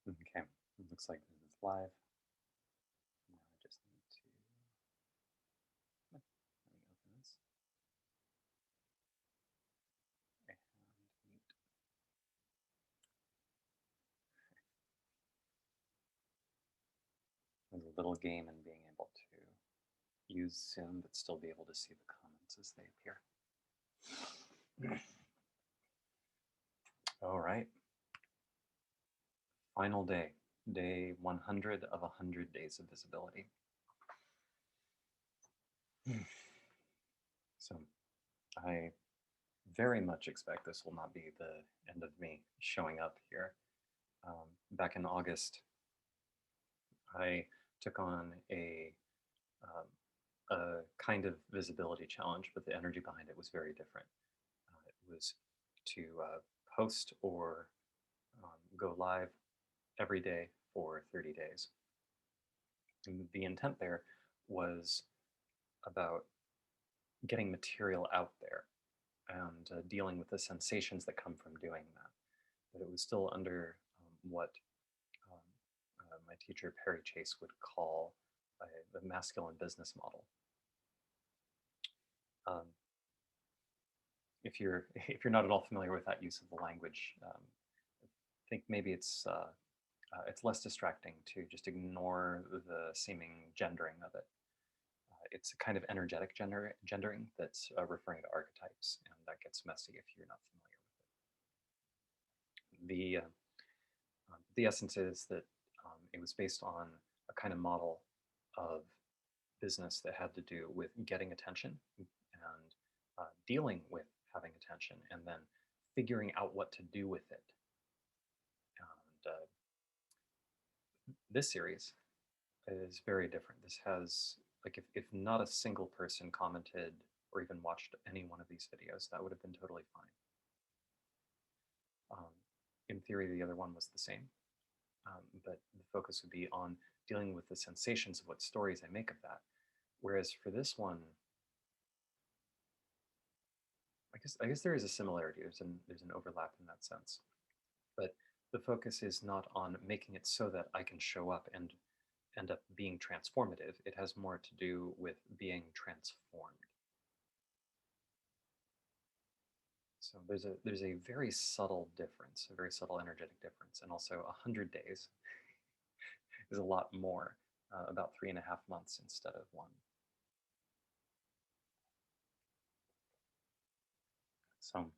Okay, it looks like this is live. Now I just need to let me open this and mute. There's a little game in being able to use Zoom but still be able to see the comments as they appear. All right, final day, day 100 of 100 days of visibility. So I very much expect this will not be the end of me showing up here. Back in August, I took on a kind of visibility challenge, but the energy behind it was very different. It was to post or go live every day for 30 days. And the intent there was about getting material out there and dealing with the sensations that come from doing that. But it was still under what um, my teacher Perry Chase would call the masculine business model. Um, if you're not at all familiar with that use of the language, I think maybe it's less distracting to just ignore the seeming gendering of it. It's a kind of energetic gendering that's referring to archetypes, and that gets messy if you're not familiar with it. The essence is that it was based on a kind of model of business that had to do with getting attention and dealing with having attention, and then figuring out what to do with it. And this series is very different. This has, like, if not a single person commented or even watched any one of these videos, that would have been totally fine. In theory, the other one was the same, but the focus would be on dealing with the sensations of what stories I make of that. Whereas for this one, I guess there is a similarity. There's an overlap in that sense, but the focus is not on making it so that I can show up and end up being transformative. It has more to do with being transformed. So there's a very subtle difference, a very subtle energetic difference, and also 100 days is a lot more, about 3.5 months instead of one. So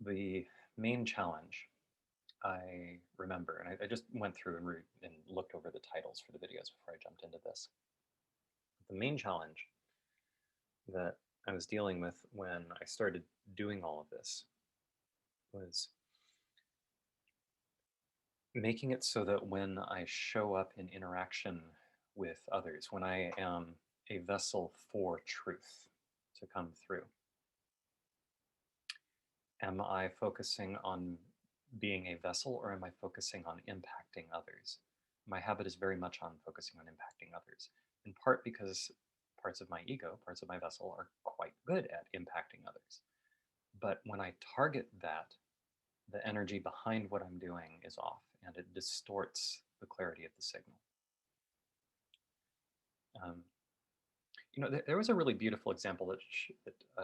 the main challenge I remember, and I just went through and looked over the titles for the videos before I jumped into this. The main challenge that I was dealing with when I started doing all of this was making it so that when I show up in interaction with others, when I am a vessel for truth to come through, am I focusing on being a vessel, or am I focusing on impacting others? My habit is very much on focusing on impacting others, in part because parts of my ego, parts of my vessel, are quite good at impacting others. But when I target that, the energy behind what I'm doing is off, and it distorts the clarity of the signal. Um, there was a really beautiful example that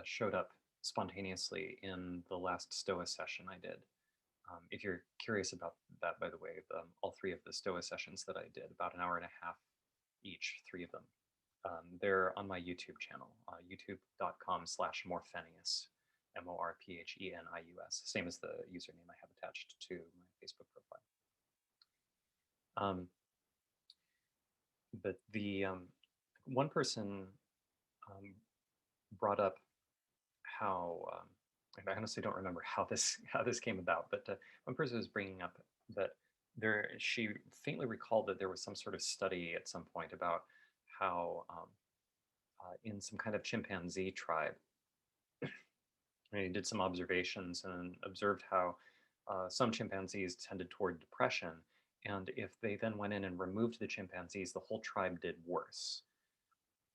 showed up spontaneously in the last Stoa session I did. If you're curious about that, by the way, all three of the Stoa sessions that I did, about an hour and a half each, three of them, they're on my YouTube channel, youtube.com/Morphenius, Morphenius, same as the username I have attached to my Facebook profile. But the one person brought up how and I honestly don't remember how this came about, but one person was bringing up that she faintly recalled that there was some sort of study at some point about how in some kind of chimpanzee tribe, he did some observations and observed how some chimpanzees tended toward depression, and if they then went in and removed the chimpanzees, the whole tribe did worse.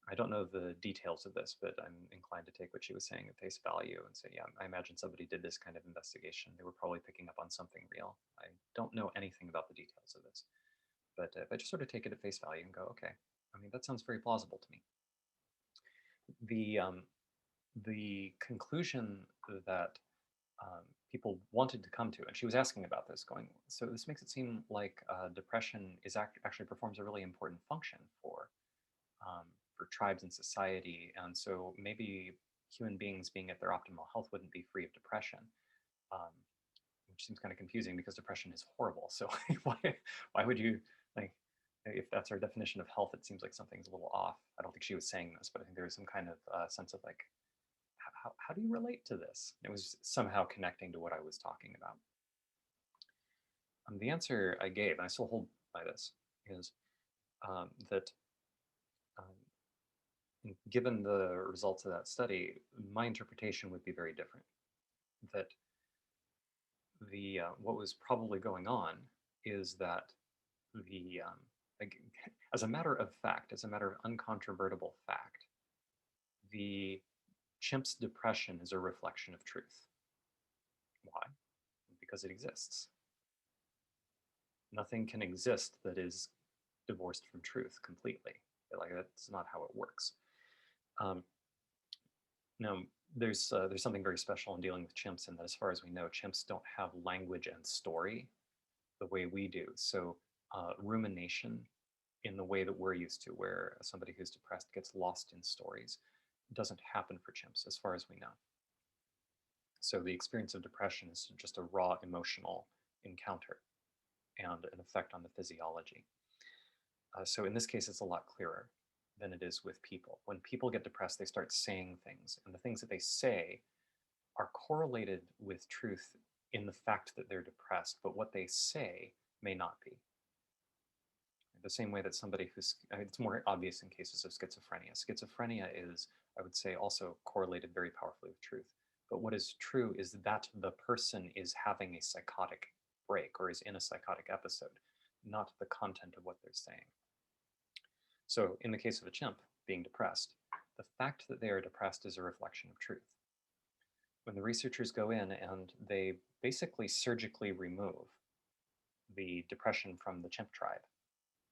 I don't know the details of this, but I'm inclined to take what she was saying at face value and say, yeah, I imagine somebody did this kind of investigation. They were probably picking up on something real. I don't know anything about the details of this, but if I just sort of take it at face value and go, okay, I mean, that sounds very plausible to me. The the conclusion that people wanted to come to, and she was asking about this, going, so this makes it seem like depression is actually performs a really important function um, for tribes and society, and so maybe human beings being at their optimal health wouldn't be free of depression, um, which seems kind of confusing because depression is horrible. So why would you like? If that's our definition of health, it seems like something's a little off. I don't think she was saying this, but I think there was some kind of sense of like, how do you relate to this? It was somehow connecting to what I was talking about. The answer I gave, and I still hold by this, is that given the results of that study, my interpretation would be very different. That the what was probably going on is that the like, as a matter of fact, as a matter of uncontrovertible fact, the chimp's depression is a reflection of truth. Why? Because it exists. Nothing can exist that is divorced from truth completely. Like that's not how it works. Um, now, there's something very special in dealing with chimps, in that, as far as we know, chimps don't have language and story the way we do. So, rumination, in the way that we're used to, where somebody who's depressed gets lost in stories, doesn't happen for chimps, as far as we know. So, the experience of depression is just a raw emotional encounter and an effect on the physiology. So in this case, it's a lot clearer than it is with people. When people get depressed, they start saying things, and the things that they say are correlated with truth in the fact that they're depressed, but what they say may not be. The same way that somebody who's, I mean, it's more obvious in cases of schizophrenia. Schizophrenia is, I would say, also correlated very powerfully with truth. But what is true is that the person is having a psychotic break or is in a psychotic episode, not the content of what they're saying. So, in the case of a chimp being depressed, the fact that they are depressed is a reflection of truth. When the researchers go in and they basically surgically remove the depression from the chimp tribe,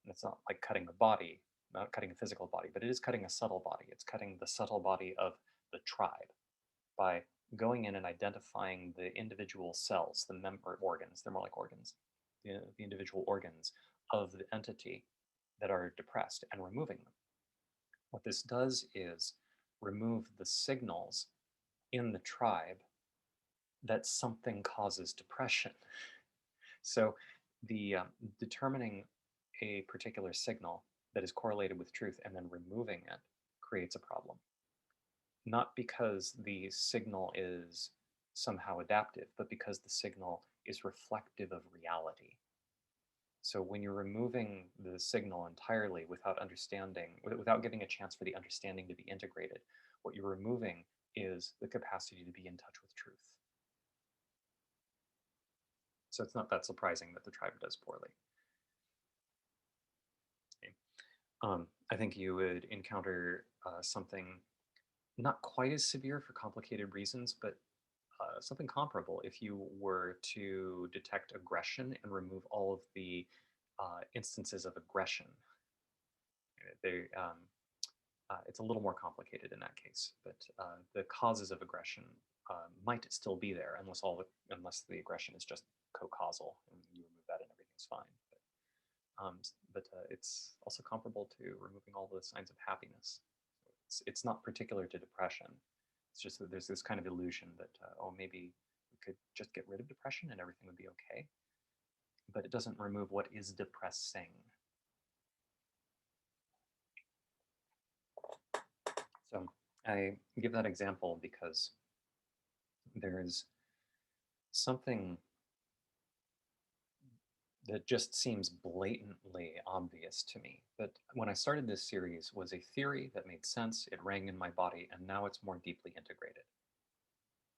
and it's not like cutting a body, not cutting a physical body, but it is cutting a subtle body. It's cutting the subtle body of the tribe by going in and identifying the individual cells, the member organs, they're more like organs, the individual organs of the entity that are depressed and removing them. What this does is remove the signals in the tribe that something causes depression. So the determining a particular signal that is correlated with truth and then removing it creates a problem. Not because the signal is somehow adaptive, but because the signal is reflective of reality. So when you're removing the signal entirely without understanding, without giving a chance for the understanding to be integrated, what you're removing is the capacity to be in touch with truth. So it's not that surprising that the tribe does poorly. Okay. I think you would encounter something not quite as severe for complicated reasons, but something comparable if you were to detect aggression and remove all of the instances of aggression. They, it's a little more complicated in that case, but the causes of aggression might still be there unless the aggression is just co-causal and you remove that and everything's fine. But it's also comparable to removing all the signs of happiness. It's not particular to depression. It's just that there's this kind of illusion that maybe we could just get rid of depression and everything would be okay. But it doesn't remove what is depressing. So I give that example because there's something that just seems blatantly obvious to me. That when I started this series was a theory that made sense, it rang in my body, and now it's more deeply integrated.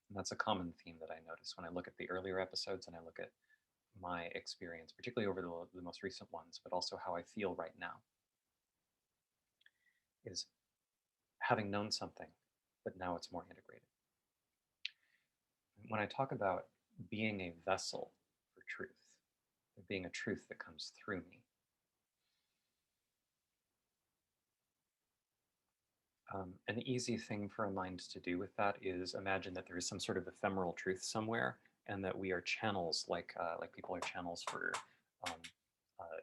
And that's a common theme that I notice when I look at the earlier episodes and I look at my experience, particularly over the most recent ones, but also how I feel right now. Is having known something, but now it's more integrated. When I talk about being a vessel for truth, being a truth that comes through me, an easy thing for a mind to do with that is imagine that there is some sort of ephemeral truth somewhere, and that we are channels, like people are channels for um, uh,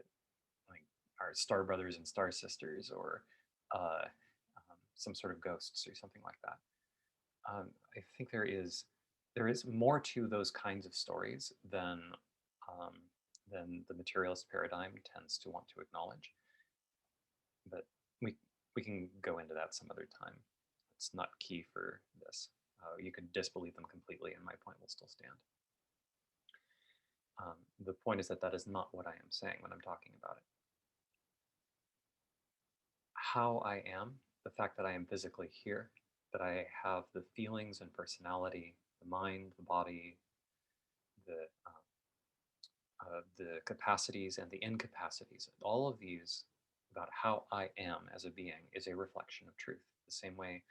like our star brothers and star sisters, or some sort of ghosts or something like that. I think there is more to those kinds of stories um, than the materialist paradigm tends to want to acknowledge. But we we can go into that some other time. It's not key for this. You could disbelieve them completely, and my point will still stand. The point is that that is not what I am saying when I'm talking about it. How I am, the fact that I am physically here, that I have the feelings and personality, the mind, the body, the the capacities and the incapacities, all of these about how I am as a being is a reflection of truth. The same way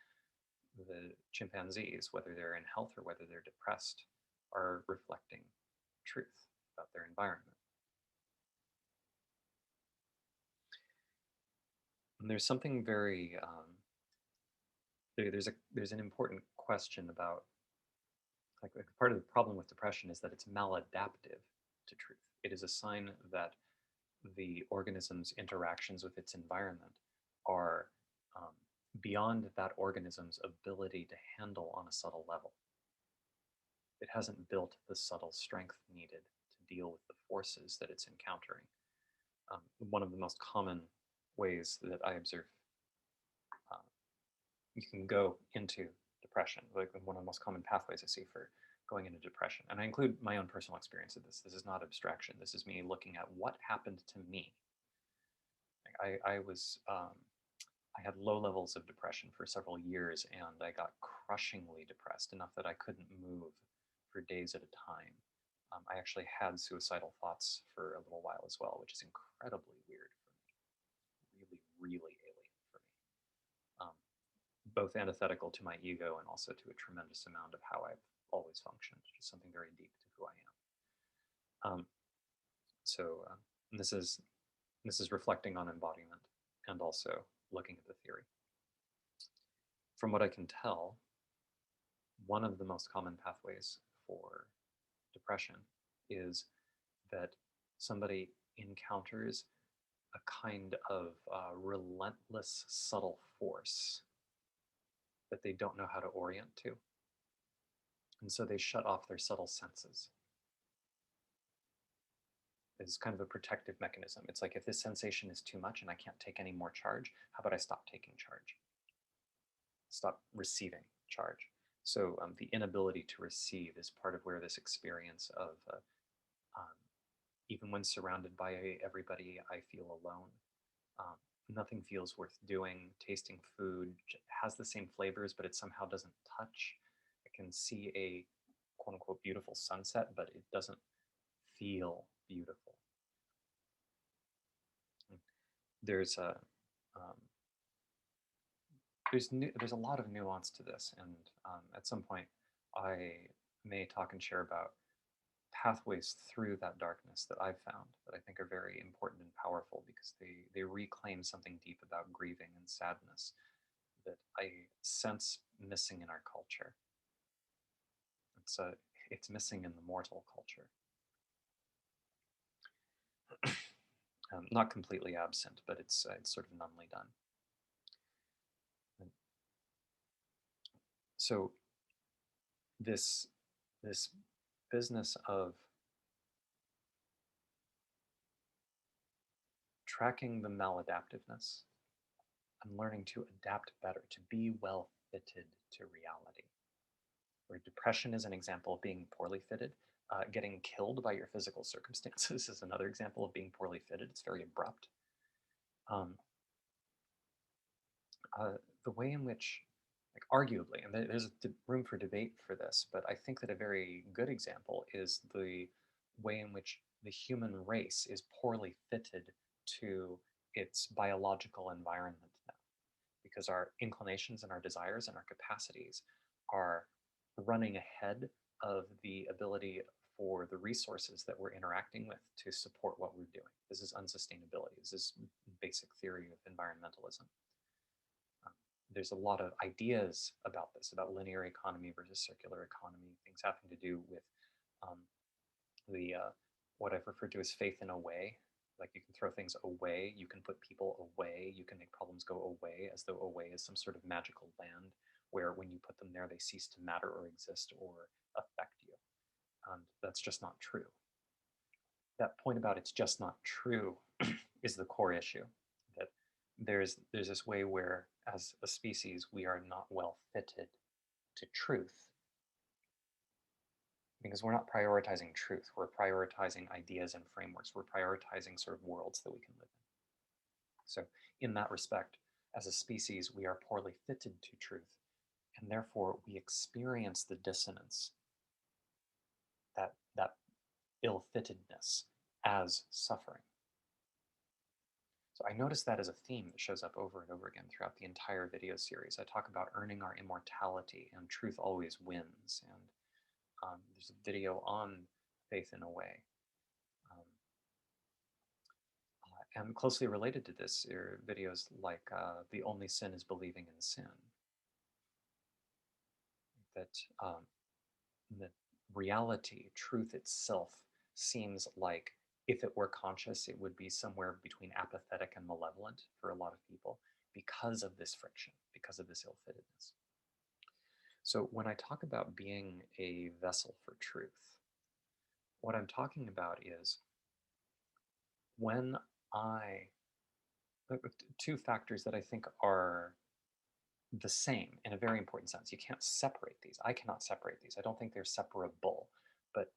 the chimpanzees, whether they're in health or whether they're depressed, are reflecting truth about their environment. And there's something very there's an important question about like part of the problem with depression is that it's maladaptive to truth. It is a sign that the organism's interactions with its environment are um, beyond that organism's ability to handle on a subtle level. It hasn't built the subtle strength needed to deal with the forces that it's encountering. One of the most common ways that I observe uh, you can go into depression, like one of the most common pathways I see for going into depression. And I include my own personal experience of this. This is not abstraction. This is me looking at what happened to me. I had low levels of depression for several years, and I got crushingly depressed enough that I couldn't move for days at a time. I actually had suicidal thoughts for a little while as well, which is incredibly weird for me, really, really alien for me. Um, Both antithetical to my ego and also to a tremendous amount of how I've always functioned, just something very deep to who I am. So this is this is reflecting on embodiment and also looking at the theory. From what I can tell, one of the most common pathways for depression is that somebody encounters a kind of relentless, subtle force that they don't know how to orient to. And so they shut off their subtle senses. It's kind of a protective mechanism. It's like if this sensation is too much and I can't take any more charge, how about I stop taking charge? Stop receiving charge. So the inability to receive is part of where this experience of um, even when surrounded by everybody, I feel alone. Um, Nothing feels worth doing. Tasting food has the same flavors, but it somehow doesn't touch. I can see a quote unquote beautiful sunset, but it doesn't feel beautiful. There's a um, there's a lot of nuance to this, and at some point, I may talk and share about pathways through that darkness that I've found that I think are very important and powerful because they reclaim something deep about grieving and sadness that I sense missing in our culture. It's a it's missing in the mortal culture. Not completely absent, but it's sort of numbly done. And so this this business of tracking the maladaptiveness and learning to adapt better, to be well fitted to reality. Where depression is an example of being poorly fitted. Getting killed by your physical circumstances is another example of being poorly fitted. It's very abrupt. Um, the way in which, like, arguably, and there's room for debate for this, but I think that a very good example is the way in which the human race is poorly fitted to its biological environment now. because our inclinations and our desires and our capacities are running ahead of the ability for the resources that we're interacting with to support what we're doing. This is unsustainability. This is basic theory of environmentalism. Um, there's a lot of ideas about this, about linear economy versus circular economy, things having to do with um, the what I've referred to as faith in a way. Like you can throw things away, you can put people away, you can make problems go away as though away is some sort of magical land where when you put them there, they cease to matter or exist or affect you. And that's just not true. That point about it's just not true is the core issue. That there's this way where, as a species, we are not well fitted to truth because we're not prioritizing truth. We're prioritizing ideas and frameworks. We're prioritizing sort of worlds that we can live in. So, in that respect, as a species, we are poorly fitted to truth, and therefore we experience the dissonance, that ill-fittedness, as suffering. So I noticed that as a theme that shows up over and over again throughout the entire video series. I talk about earning our immortality, and truth always wins. And there's a video on faith in a way. And closely related to this are videos like The Only Sin is Believing in Sin. That reality, truth itself, seems like if it were conscious, it would be somewhere between apathetic and malevolent for a lot of people because of this friction, because of this ill-fittedness. So when I talk about being a vessel for truth, what I'm talking about is when two factors that I think are the same in a very important sense. You can't separate these. I cannot separate these. I don't think they're separable. But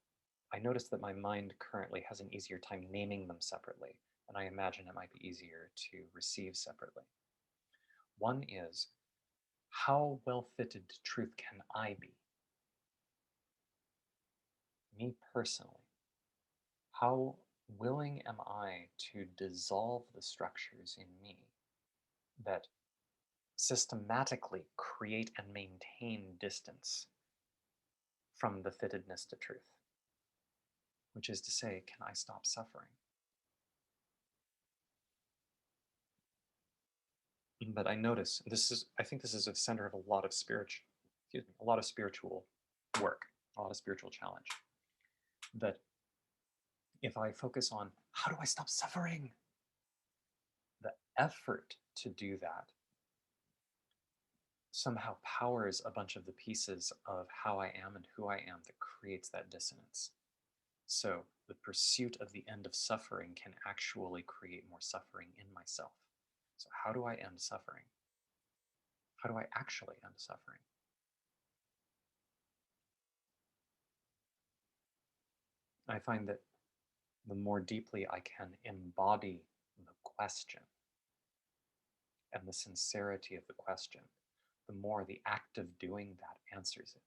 I notice that my mind currently has an easier time naming them separately, and I imagine it might be easier to receive separately. One is, how well fitted to truth can I be? Me personally. How willing am I to dissolve the structures in me that systematically create and maintain distance from the fittedness to truth? Which is to say, can I stop suffering? But I notice I think this is a center of a lot of a lot of spiritual work, a lot of spiritual challenge. That if I focus on how do I stop suffering, the effort to do that somehow powers a bunch of the pieces of how I am and who I am that creates that dissonance. So the pursuit of the end of suffering can actually create more suffering in myself. So how do I end suffering? How do I actually end suffering? I find that the more deeply I can embody the question and the sincerity of the question, the more the act of doing that answers it.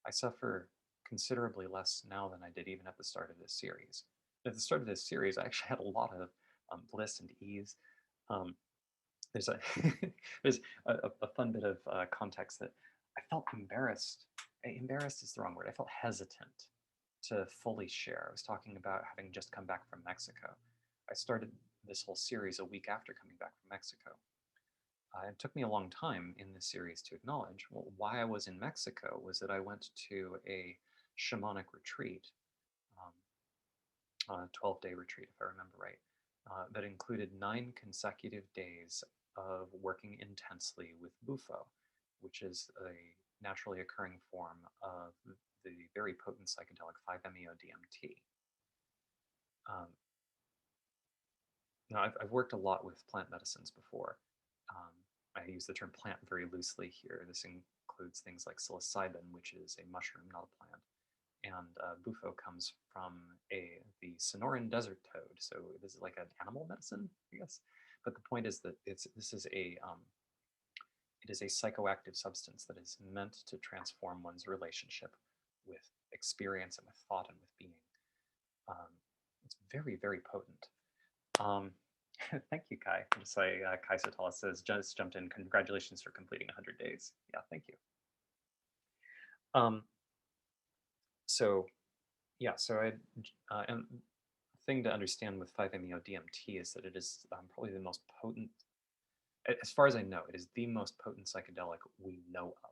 I suffer considerably less now than I did even at the start of this series. At the start of this series, I actually had a lot of bliss and ease. Um, there's a there's a fun bit of context that I felt embarrassed. Embarrassed is the wrong word. I felt hesitant to fully share. I was talking about having just come back from Mexico. I started this whole series a week after coming back from Mexico. It took me a long time in this series to acknowledge why I was in Mexico was that I went to a shamanic retreat, a 12-day retreat, if I remember right, that included 9 consecutive days of working intensely with bufo, which is a naturally occurring form of the very potent psychedelic 5-MeO-DMT. Now, I've worked a lot with plant medicines before. I use the term plant very loosely here. This includes things like psilocybin, which is a mushroom, not a plant. And bufo comes from the Sonoran desert toad. So this is like an animal medicine, I guess. But the point is that it is a psychoactive substance that is meant to transform one's relationship with experience and with thought and with being. It's very, very potent. Thank you, Kai. Just like Kai Sotala says, just jumped in. Congratulations for completing 100 days. Yeah, thank you. Um, so yeah, so and thing to understand with 5-MeO DMT is that it is probably the most potent, as far as I know, it is the most potent psychedelic we know of.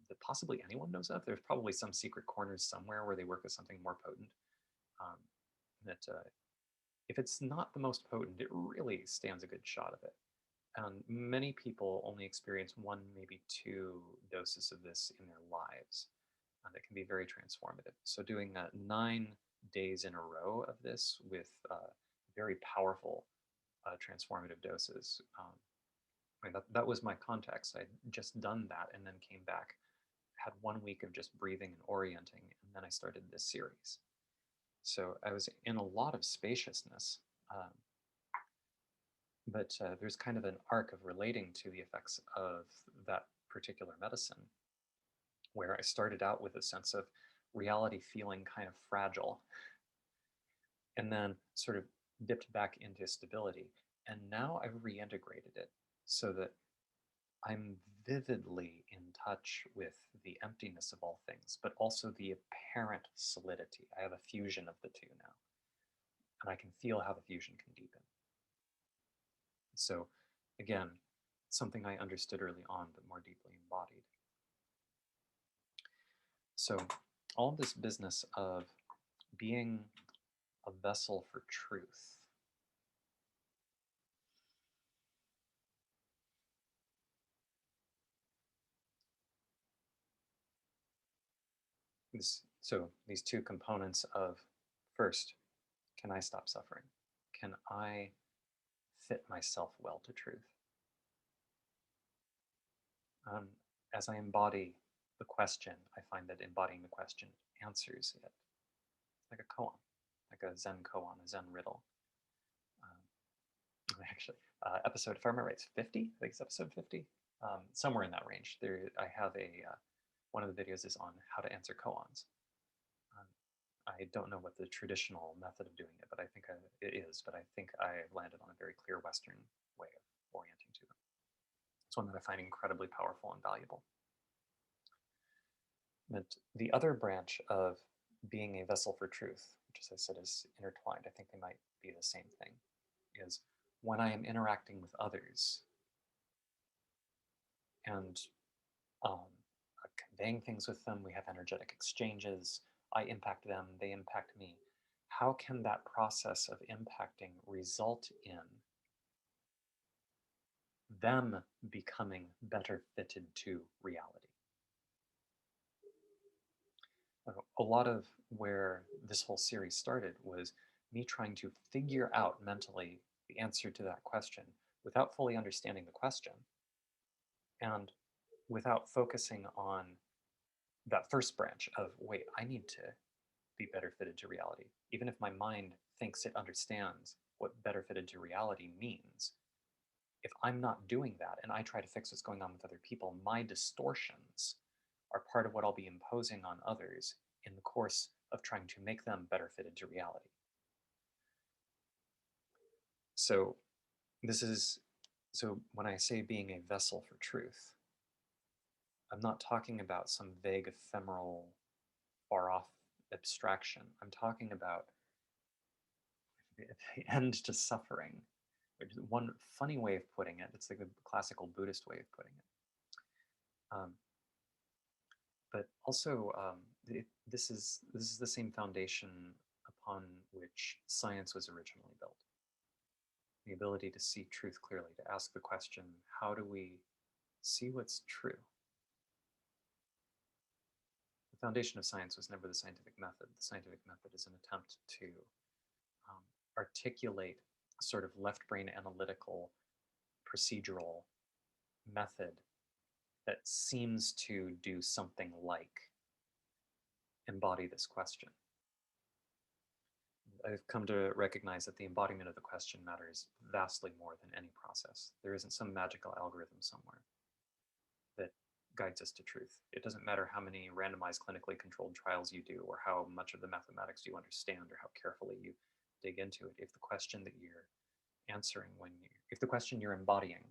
That possibly anyone knows of. There's probably some secret corners somewhere where they work with something more potent. Um, that if it's not the most potent, it really stands a good shot of it. And many people only experience one, maybe two doses of this in their lives. And it can be very transformative. So doing 9 days in a row of this with very powerful transformative doses. I mean, that was my context. I'd just done that and then came back, had 1 week of just breathing and orienting, and then I started this series. So I was in a lot of spaciousness, um, but there's kind of an arc of relating to the effects of that particular medicine, where I started out with a sense of reality feeling kind of fragile, and then sort of dipped back into stability. And now I've reintegrated it so that I'm vividly in touch with the emptiness of all things, but also the apparent solidity. I have a fusion of the two now, and I can feel how the fusion can deepen. So, again, something I understood early on, but more deeply embodied. So, all this business of being a vessel for truth. So these two components of, first, can I stop suffering? Can I fit myself well to truth? As I embody the question, I find that embodying the question answers it, like a koan, like a Zen koan, a Zen riddle. Actually, episode, if I remember right, it's 50. I think it's episode 50, somewhere in that range. There, I have one of the videos is on how to answer koans. Um, I don't know what the traditional method of doing it, but I think it is. But I think I landed on a very clear Western way of orienting to them. It's one that I find incredibly powerful and valuable. But the other branch of being a vessel for truth, which, as I said, is intertwined, I think they might be the same thing, is when I am interacting with others and um, conveying things with them, we have energetic exchanges, I impact them, they impact me. How can that process of impacting result in them becoming better fitted to reality? A lot of where this whole series started was me trying to figure out mentally the answer to that question without fully understanding the question and without focusing on that first branch of, wait, I need to be better fitted to reality. Even if my mind thinks it understands what better fitted to reality means, if I'm not doing that and I try to fix what's going on with other people, my distortions are part of what I'll be imposing on others in the course of trying to make them better fitted to reality. So this is so when I say being a vessel for truth, I'm not talking about some vague, ephemeral, far off abstraction. I'm talking about the end to suffering, which is one funny way of putting it. It's like the classical Buddhist way of putting it. Um, but also, this is the same foundation upon which science was originally built. The ability to see truth clearly, to ask the question, how do we see what's true? The foundation of science was never the scientific method. The scientific method is an attempt to articulate a sort of left brain analytical procedural method that seems to do something like embody this question. I've come to recognize that the embodiment of the question matters vastly more than any process. There isn't some magical algorithm somewhere that guides us to truth. It doesn't matter how many randomized clinically controlled trials you do or how much of the mathematics you understand or how carefully you dig into it. If the question that you're answering if the question you're embodying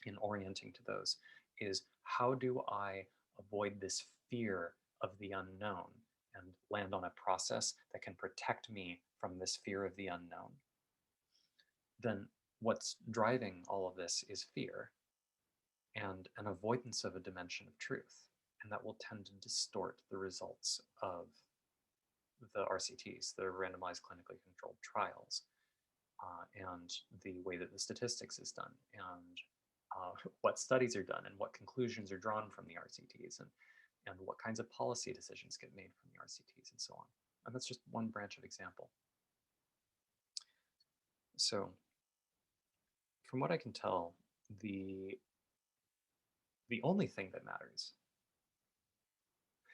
in orienting to those is, how do I avoid this fear of the unknown and land on a process that can protect me from this fear of the unknown? Then what's driving all of this is fear and an avoidance of a dimension of truth. And that will tend to distort the results of the RCTs, the randomized clinically controlled trials, and the way that the statistics is done, and what studies are done, and what conclusions are drawn from the RCTs, and what kinds of policy decisions get made from the RCTs, and so on. And that's just one branch of example. So, from what I can tell, the only thing that matters,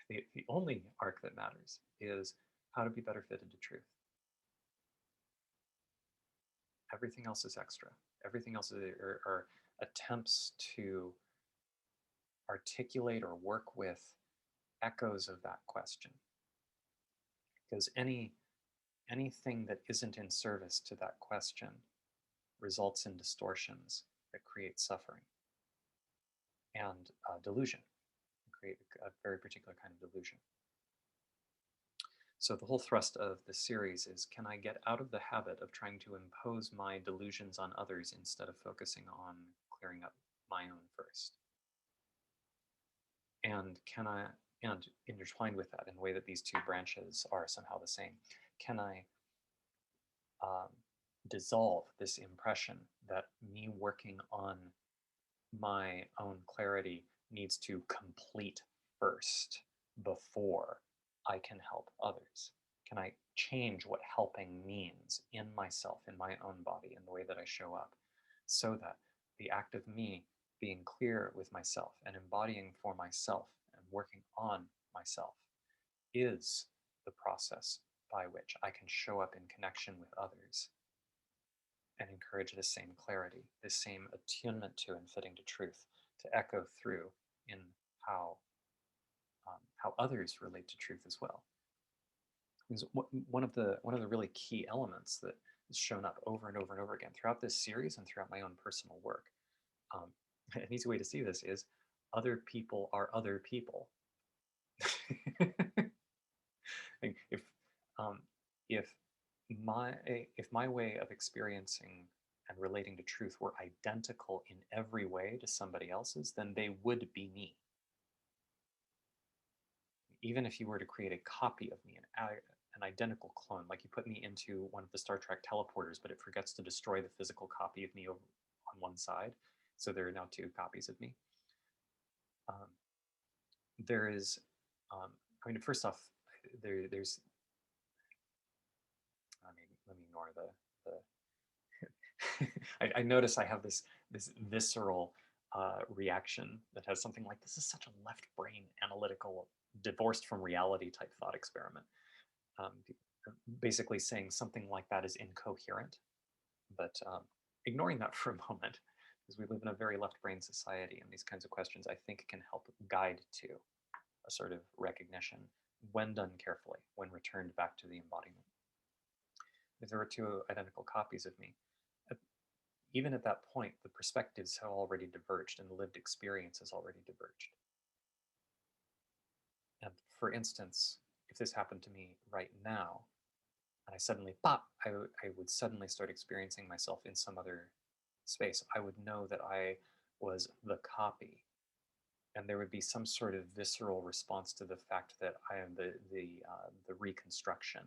the only arc that matters, is how to be better fitted to truth. Everything else is extra. Everything else are attempts to articulate or work with echoes of that question. Because anything that isn't in service to that question results in distortions that create suffering and delusion, create a very particular kind of delusion. So the whole thrust of the series is, can I get out of the habit of trying to impose my delusions on others instead of focusing on clearing up my own first? And and intertwined with that in a way that these two branches are somehow the same, can I um, dissolve this impression that me working on my own clarity needs to complete first before I can help others? Can I change what helping means in myself, in my own body, in the way that I show up, so that the act of me being clear with myself and embodying for myself and working on myself is the process by which I can show up in connection with others and encourage this same clarity, this same attunement to and fitting to truth to echo through in how others relate to truth as well. Because one of the really key elements that has shown up over and over and over again throughout this series and throughout my own personal work, um, an easy way to see this is, other people are other people. if um, if my way of experiencing and relating to truth were identical in every way to somebody else's, then they would be me. Even if you were to create a copy of me, an identical clone, like you put me into one of the Star Trek teleporters, but it forgets to destroy the physical copy of me over on one side, so there are now two copies of me. Um, there is, I mean, first off, there's. Let me ignore the. I notice I have this visceral reaction that has something like, this is such a left brain analytical, divorced from reality type thought experiment. Um, Basically saying something like that is incoherent, but ignoring that for a moment, because we live in a very left brain society, and these kinds of questions, I think, can help guide to a sort of recognition when done carefully, when returned back to the embodiment. If there were two identical copies of me, even at that point, the perspectives have already diverged and the lived experience has already diverged. And for instance, if this happened to me right now, and I suddenly, pop, I would suddenly start experiencing myself in some other space. I would know that I was the copy, and there would be some sort of visceral response to the fact that I am the reconstruction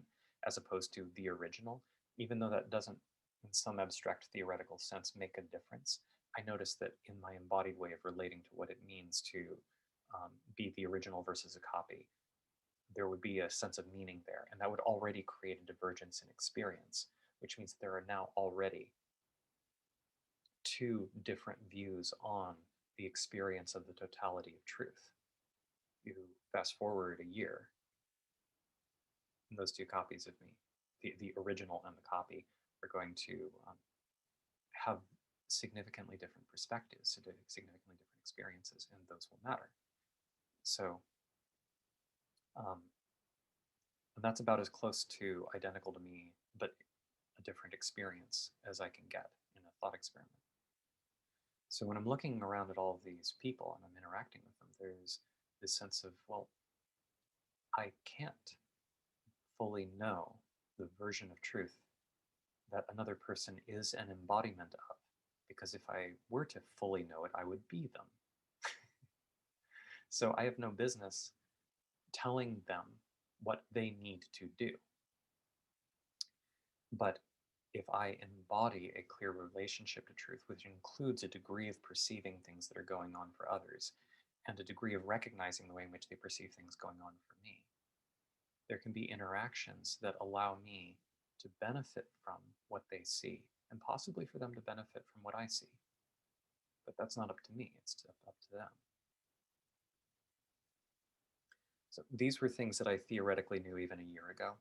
as opposed to the original, even though that doesn't, in some abstract theoretical sense, make a difference. I notice that in my embodied way of relating to what it means to be the original versus a copy, there would be a sense of meaning there, and that would already create a divergence in experience, which means there are now already two different views on the experience of the totality of truth. You fast forward a year, and those two copies of me, the original and the copy, are going to have significantly different perspectives, significantly different experiences, and those will matter. So, and that's about as close to identical to me, but a different experience as I can get in a thought experiment. So when I'm looking around at all of these people and I'm interacting with them, there's this sense of, well, I can't fully know the version of truth that another person is an embodiment of. Because if I were to fully know it, I would be them. So I have no business telling them what they need to do. But if I embody a clear relationship to truth, which includes a degree of perceiving things that are going on for others, and a degree of recognizing the way in which they perceive things going on for me, there can be interactions that allow me to benefit from what they see, and possibly for them to benefit from what I see. But that's not up to me, it's up to them. So these were things that I theoretically knew even a year ago.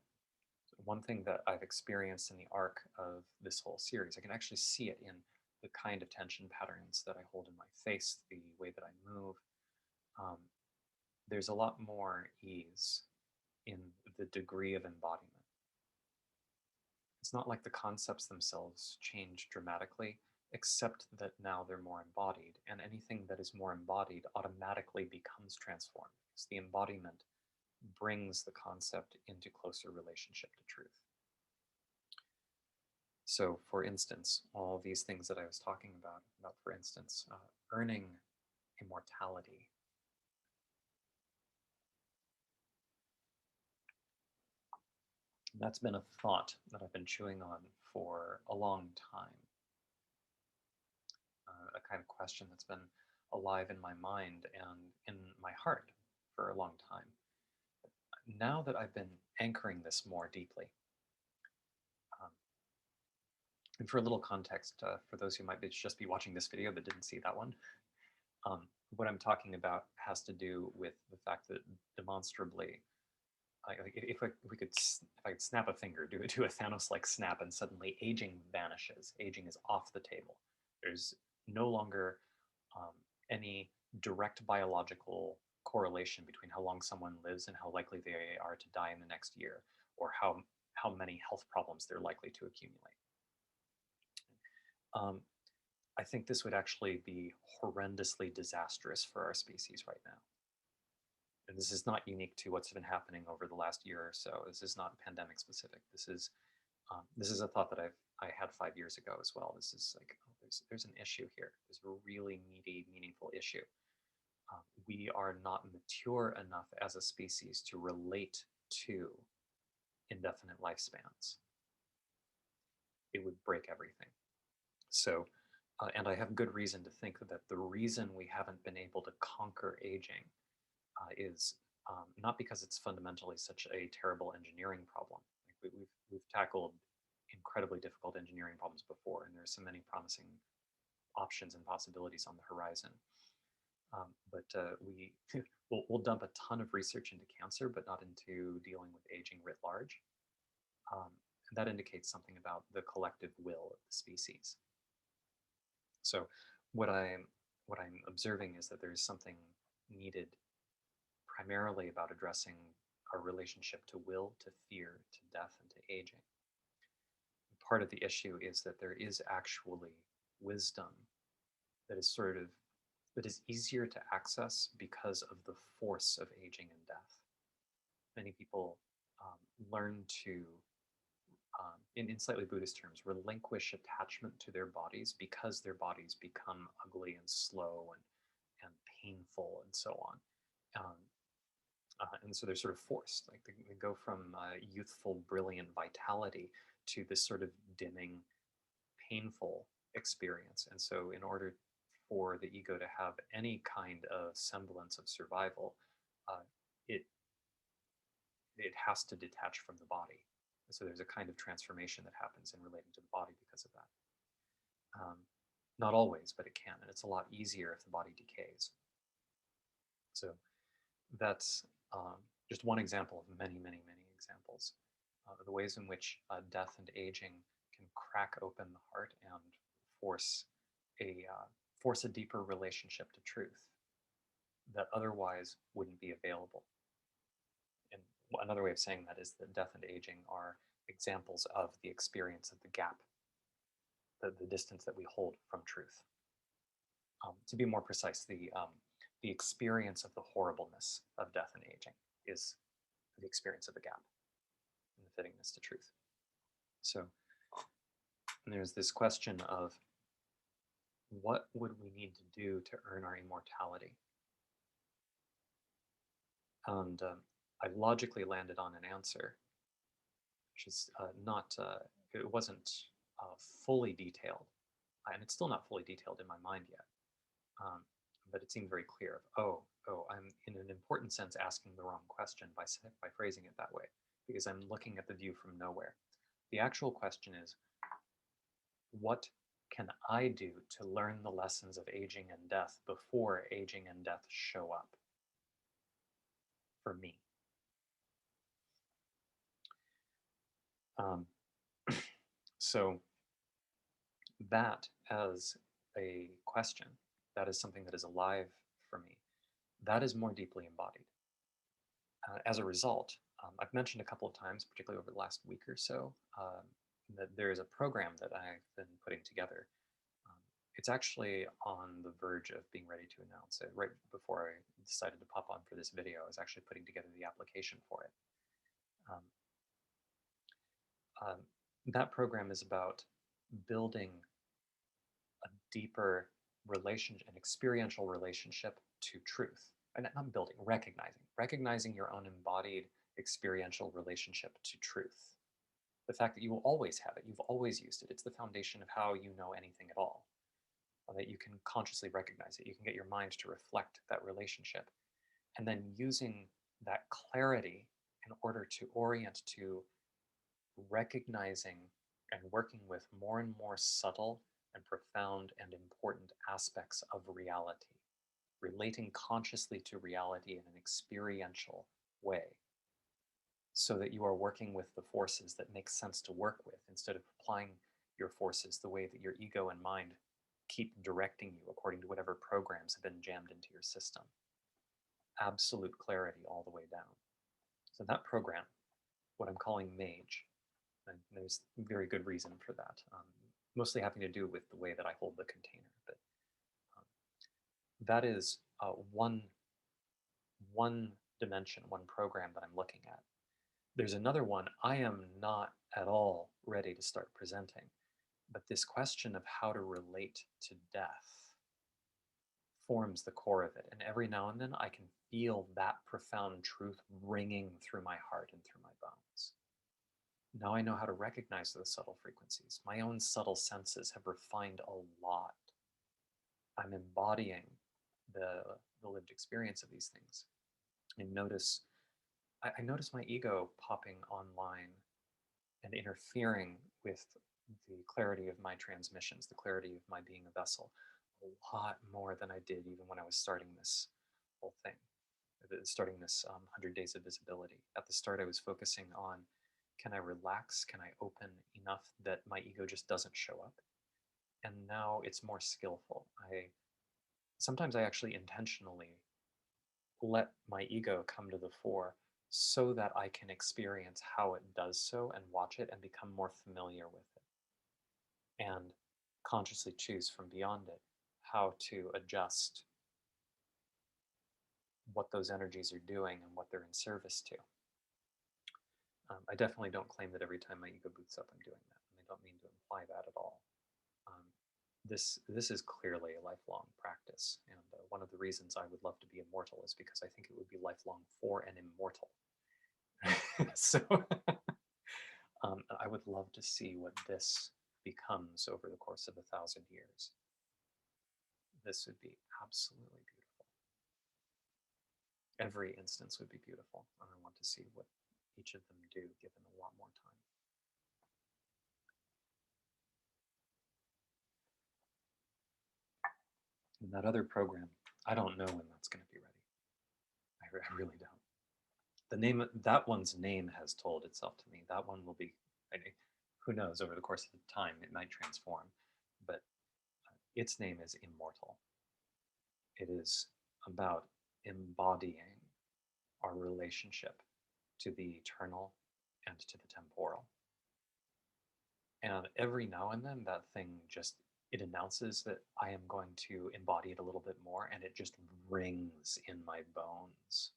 So one thing that I've experienced in the arc of this whole series, I can actually see it in the kind of tension patterns that I hold in my face, the way that I move. Um, there's a lot more ease in the degree of embodiment. It's not like the concepts themselves change dramatically, except that now they're more embodied, and anything that is more embodied automatically becomes transformed, because the embodiment brings the concept into closer relationship to truth. So, for instance, all these things that I was talking about for instance, earning immortality. That's been a thought that I've been chewing on for a long time, a kind of question that's been alive in my mind and in my heart for a long time. Now that I've been anchoring this more deeply, um, and for a little context, for those who might just be watching this video but didn't see that one, what I'm talking about has to do with the fact that demonstrably, if I could snap a finger, do a Thanos-like snap, and suddenly aging vanishes. Aging is off the table. There's no longer any direct biological correlation between how long someone lives and how likely they are to die in the next year, or how many health problems they're likely to accumulate. I think this would actually be horrendously disastrous for our species right now. And this is not unique to what's been happening over the last year or so. This is not pandemic specific. This is a thought that I had 5 years ago as well. This is like, oh, there's an issue here. There's a really meaty, meaningful issue. We are not mature enough as a species to relate to indefinite lifespans. It would break everything. So, and I have good reason to think that the reason we haven't been able to conquer aging is not because it's fundamentally such a terrible engineering problem. Like we've tackled incredibly difficult engineering problems before, and there's so many promising options and possibilities on the horizon. But we'll dump a ton of research into cancer, but not into dealing with aging writ large. And that indicates something about the collective will of the species. So what I'm observing is that there is something needed primarily about addressing our relationship to will, to fear, to death, and to aging. Part of the issue is that there is actually wisdom that is easier to access because of the force of aging and death. Many people learn to, in slightly Buddhist terms, relinquish attachment to their bodies because their bodies become ugly and slow and painful and so on. And so they're sort of forced, like they go from youthful, brilliant vitality to this sort of dimming, painful experience. And so in order for the ego to have any kind of semblance of survival, it has to detach from the body. And so there's a kind of transformation that happens in relating to the body because of that. Not always, but it can, and it's a lot easier if the body decays. So that's just one example of many, many, many examples. The ways in which death and aging can crack open the heart and force a deeper relationship to truth that otherwise wouldn't be available. And another way of saying that is that death and aging are examples of the experience of the gap, the distance that we hold from truth. To be more precise, the experience of the horribleness of death and aging is the experience of the gap and the fittingness to truth. So there's this question of what would we need to do to earn our immortality? And I logically landed on an answer, which is not, it wasn't fully detailed, and it's still not fully detailed in my mind yet. Um, but it seemed very clear of, I'm in an important sense asking the wrong question by phrasing it that way, because I'm looking at the view from nowhere. The actual question is, what can I do to learn the lessons of aging and death before aging and death show up for me? So that as a question, that is something that is alive for me. That is more deeply embodied. As a result, I've mentioned a couple of times, particularly over the last week or so, that there is a program that I've been putting together. Um, it's actually on the verge of being ready to announce it. Right before I decided to pop on for this video, I was actually putting together the application for it. Um, um, that program is about building a deeper relationship, an experiential relationship to truth. And not building, recognizing your own embodied experiential relationship to truth. The fact that you will always have it, you've always used it. It's the foundation of how you know anything at all. That you can consciously recognize it. You can get your mind to reflect that relationship. And then using that clarity in order to orient to recognizing and working with more and more subtle and profound and important aspects of reality, relating consciously to reality in an experiential way, so that you are working with the forces that make sense to work with instead of applying your forces the way that your ego and mind keep directing you according to whatever programs have been jammed into your system. Absolute clarity all the way down. So that program, what I'm calling MAGE, and there's very good reason for that, mostly having to do with the way that I hold the container. But that is one dimension, one program that I'm looking at. There's another one I am not at all ready to start presenting, but this question of how to relate to death forms the core of it. And every now and then I can feel that profound truth ringing through my heart and through my bones. Now I know how to recognize those subtle frequencies. My own subtle senses have refined a lot. I'm embodying the lived experience of these things. I notice my ego popping online and interfering with the clarity of my transmissions, the clarity of my being a vessel, a lot more than I did even when I was starting this whole thing, starting this 100 days of visibility. At the start, I was focusing on, can I relax? Can I open enough that my ego just doesn't show up? And now it's more skillful. Sometimes I actually intentionally let my ego come to the fore so that I can experience how it does so and watch it and become more familiar with it, and consciously choose from beyond it how to adjust what those energies are doing and what they're in service to. I definitely don't claim that every time my ego boots up I'm doing that, and I don't mean to imply that at all. Um, this is clearly a lifelong practice, and one of the reasons I would love to be immortal is because I think it would be lifelong for an immortal. So I would love to see what this becomes over the course of 1,000 years. This would be absolutely beautiful. Every instance would be beautiful, and I want to see what each of them do given a lot more time. And that other program, I don't know when that's going to be ready. I really don't. The name, that one's name has told itself to me. That one will be, who knows, over the course of time, it might transform. But its name is Immortal. It is about embodying our relationship to the eternal and to the temporal. And every now and then that thing just it announces that I am going to embody it a little bit more, and it just rings in my bones.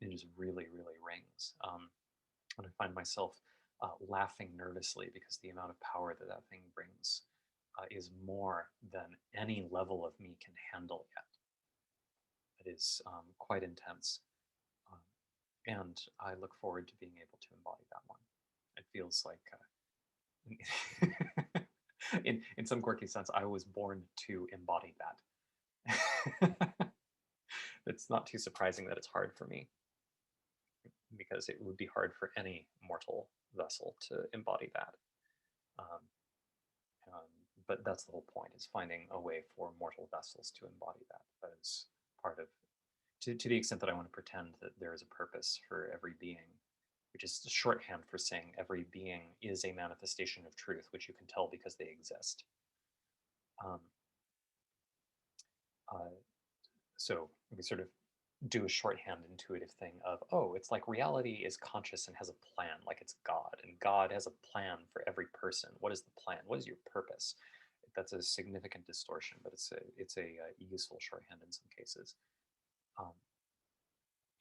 It just really, really rings. And I find myself laughing nervously because the amount of power that that thing brings is more than any level of me can handle yet. It is quite intense. Um, and I look forward to being able to embody that one. It feels like, in some quirky sense, I was born to embody that. It's not too surprising that it's hard for me because it would be hard for any mortal vessel to embody that. Um, um, but that's the whole point: is finding a way for mortal vessels to embody that. That is part of, to the extent that I want to pretend that there is a purpose for every being, which is shorthand for saying every being is a manifestation of truth, which you can tell because they exist. Um, uh, so we sort of do a shorthand intuitive thing of, oh, it's like reality is conscious and has a plan, like it's God, and God has a plan for every person. What is the plan? What is your purpose? That's a significant distortion, but it's a useful shorthand in some cases. Um,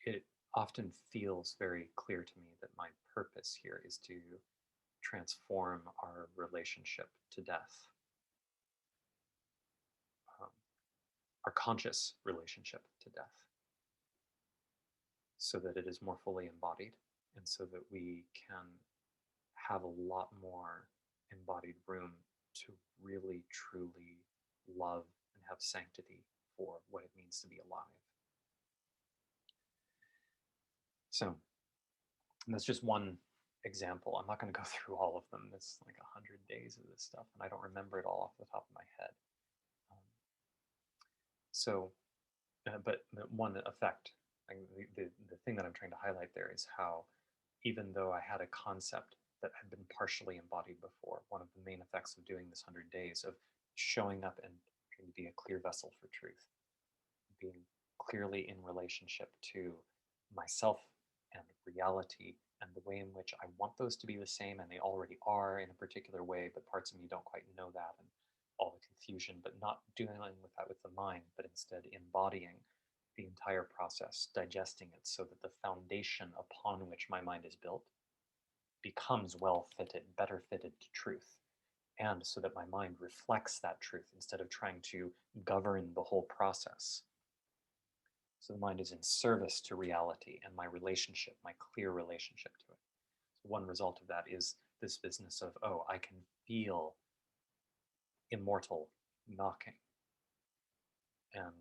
it often feels very clear to me that my purpose here is to transform our relationship to death, um, our conscious relationship to death, so that it is more fully embodied and so that we can have a lot more embodied room to really truly love and have sanctity for what it means to be alive. So that's just one example. I'm not going to go through all of them. It's like 100 days of this stuff, and I don't remember it all off the top of my head. Um, so, but one effect, like the thing that I'm trying to highlight there is how, even though I had a concept that had been partially embodied before, one of the main effects of doing this 100 days of showing up and trying to be a clear vessel for truth, being clearly in relationship to myself and reality and the way in which I want those to be the same, and they already are in a particular way, but parts of me don't quite know that, and all the confusion, but not dealing with that with the mind, but instead embodying the entire process, digesting it so that the foundation upon which my mind is built becomes well fitted, better fitted to truth. And so that my mind reflects that truth instead of trying to govern the whole process. So the mind is in service to reality and my relationship, my clear relationship to it. So one result of that is this business of, oh, I can feel immortal knocking. And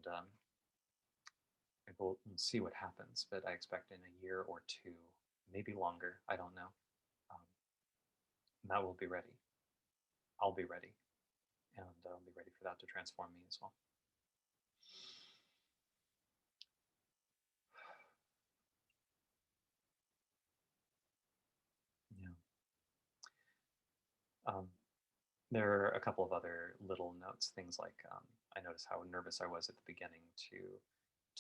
we'll see what happens, but I expect in a year or two, maybe longer, I don't know, um, that will be ready. I'll be ready. And I'll be ready for that to transform me as well. Yeah. Um, there are a couple of other little notes, things like I noticed how nervous I was at the beginning to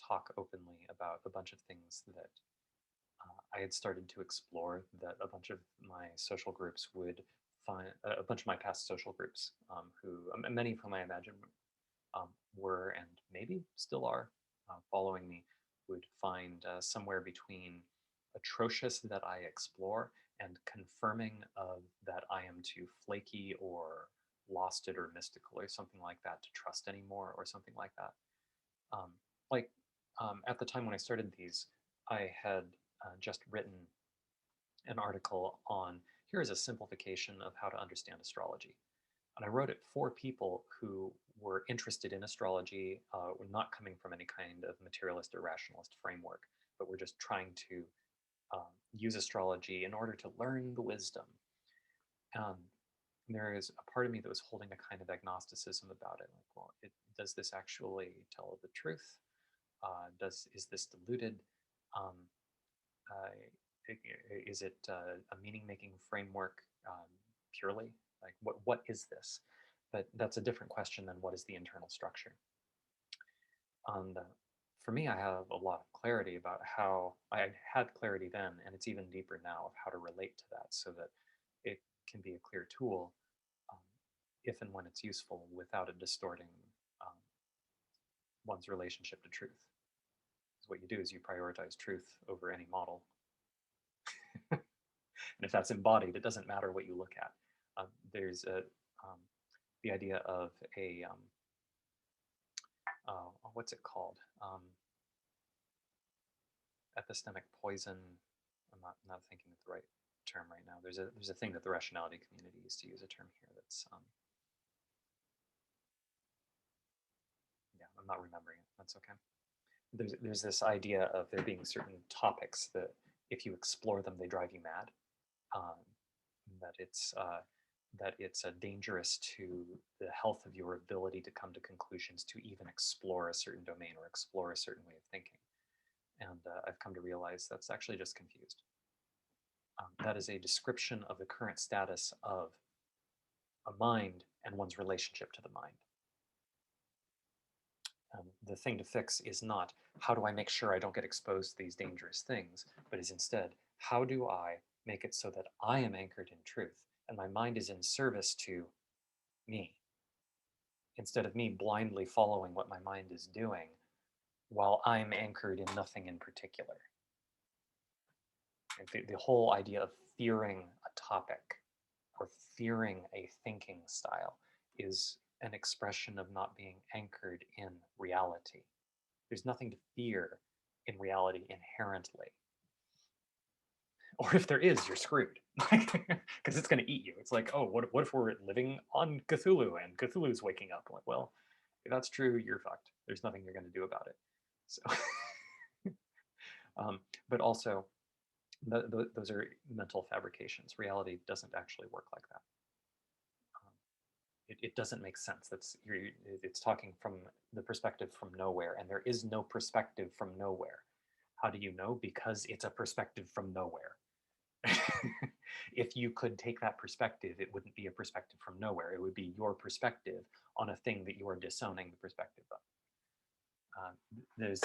talk openly about a bunch of things that I had started to explore, that a bunch of my social groups would find, a bunch of my past social groups, many of whom I imagine were and maybe still are following me, would find somewhere between atrocious that I explore and confirming that I am too flaky or lost it or mystical or something like that to trust anymore or something like that. Um, like at the time when I started these, I had just written an article on, here is a simplification of how to understand astrology. And I wrote it for people who were interested in astrology, were not coming from any kind of materialist or rationalist framework, but were just trying to use astrology in order to learn the wisdom. Um, there is a part of me that was holding a kind of agnosticism about it. Like, well, does this actually tell the truth? Is this diluted? Um, uh, is it a meaning-making framework purely? Like, what is this? But that's a different question than what is the internal structure. And for me, I have a lot of clarity about how I had clarity then, and it's even deeper now of how to relate to that, so that it can be a clear tool um, if and when it's useful without it distorting um, one's relationship to truth. Because what you do is you prioritize truth over any model. And if that's embodied, it doesn't matter what you look at. There's the idea of a, what's it called? Epistemic poison. I'm not thinking of the right term right now. There's a thing that the rationality community used to use a term here that's yeah, I'm not remembering it. That's okay. There's this idea of there being certain topics that if you explore them, they drive you mad. Um, that it's dangerous to the health of your ability to come to conclusions to even explore a certain domain or explore a certain way of thinking. And I've come to realize that's actually just confused. That is a description of the current status of a mind and one's relationship to the mind. The thing to fix is not how do I make sure I don't get exposed to these dangerous things, but is instead how do I make it so that I am anchored in truth and my mind is in service to me instead of me blindly following what my mind is doing while I'm anchored in nothing in particular. The whole idea of fearing a topic or fearing a thinking style is an expression of not being anchored in reality. There's nothing to fear in reality inherently. Or if there is, you're screwed. Because it's going to eat you. It's like, oh, what if we're living on Cthulhu and Cthulhu's waking up? Like, well, if that's true, you're fucked. There's nothing you're going to do about it. So, but also, those are mental fabrications. Reality doesn't actually work like that. It doesn't make sense. It's talking from the perspective from nowhere, and there is no perspective from nowhere. How do you know? Because it's a perspective from nowhere. If you could take that perspective, it wouldn't be a perspective from nowhere. It would be your perspective on a thing that you are disowning the perspective of. There's,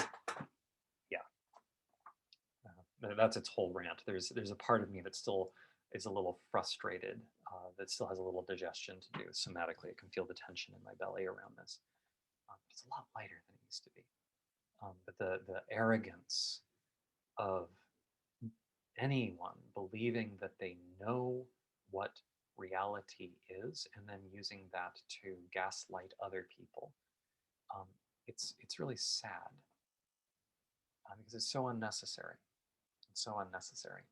yeah, that's its whole rant. There's a part of me that still is a little frustrated, that still has a little digestion to do somatically. I can feel the tension in my belly around this. It's a lot lighter than it used to be. But the arrogance of anyone believing that they know what reality is and then using that to gaslight other people, it's really sad because it's so unnecessary. It's so unnecessary.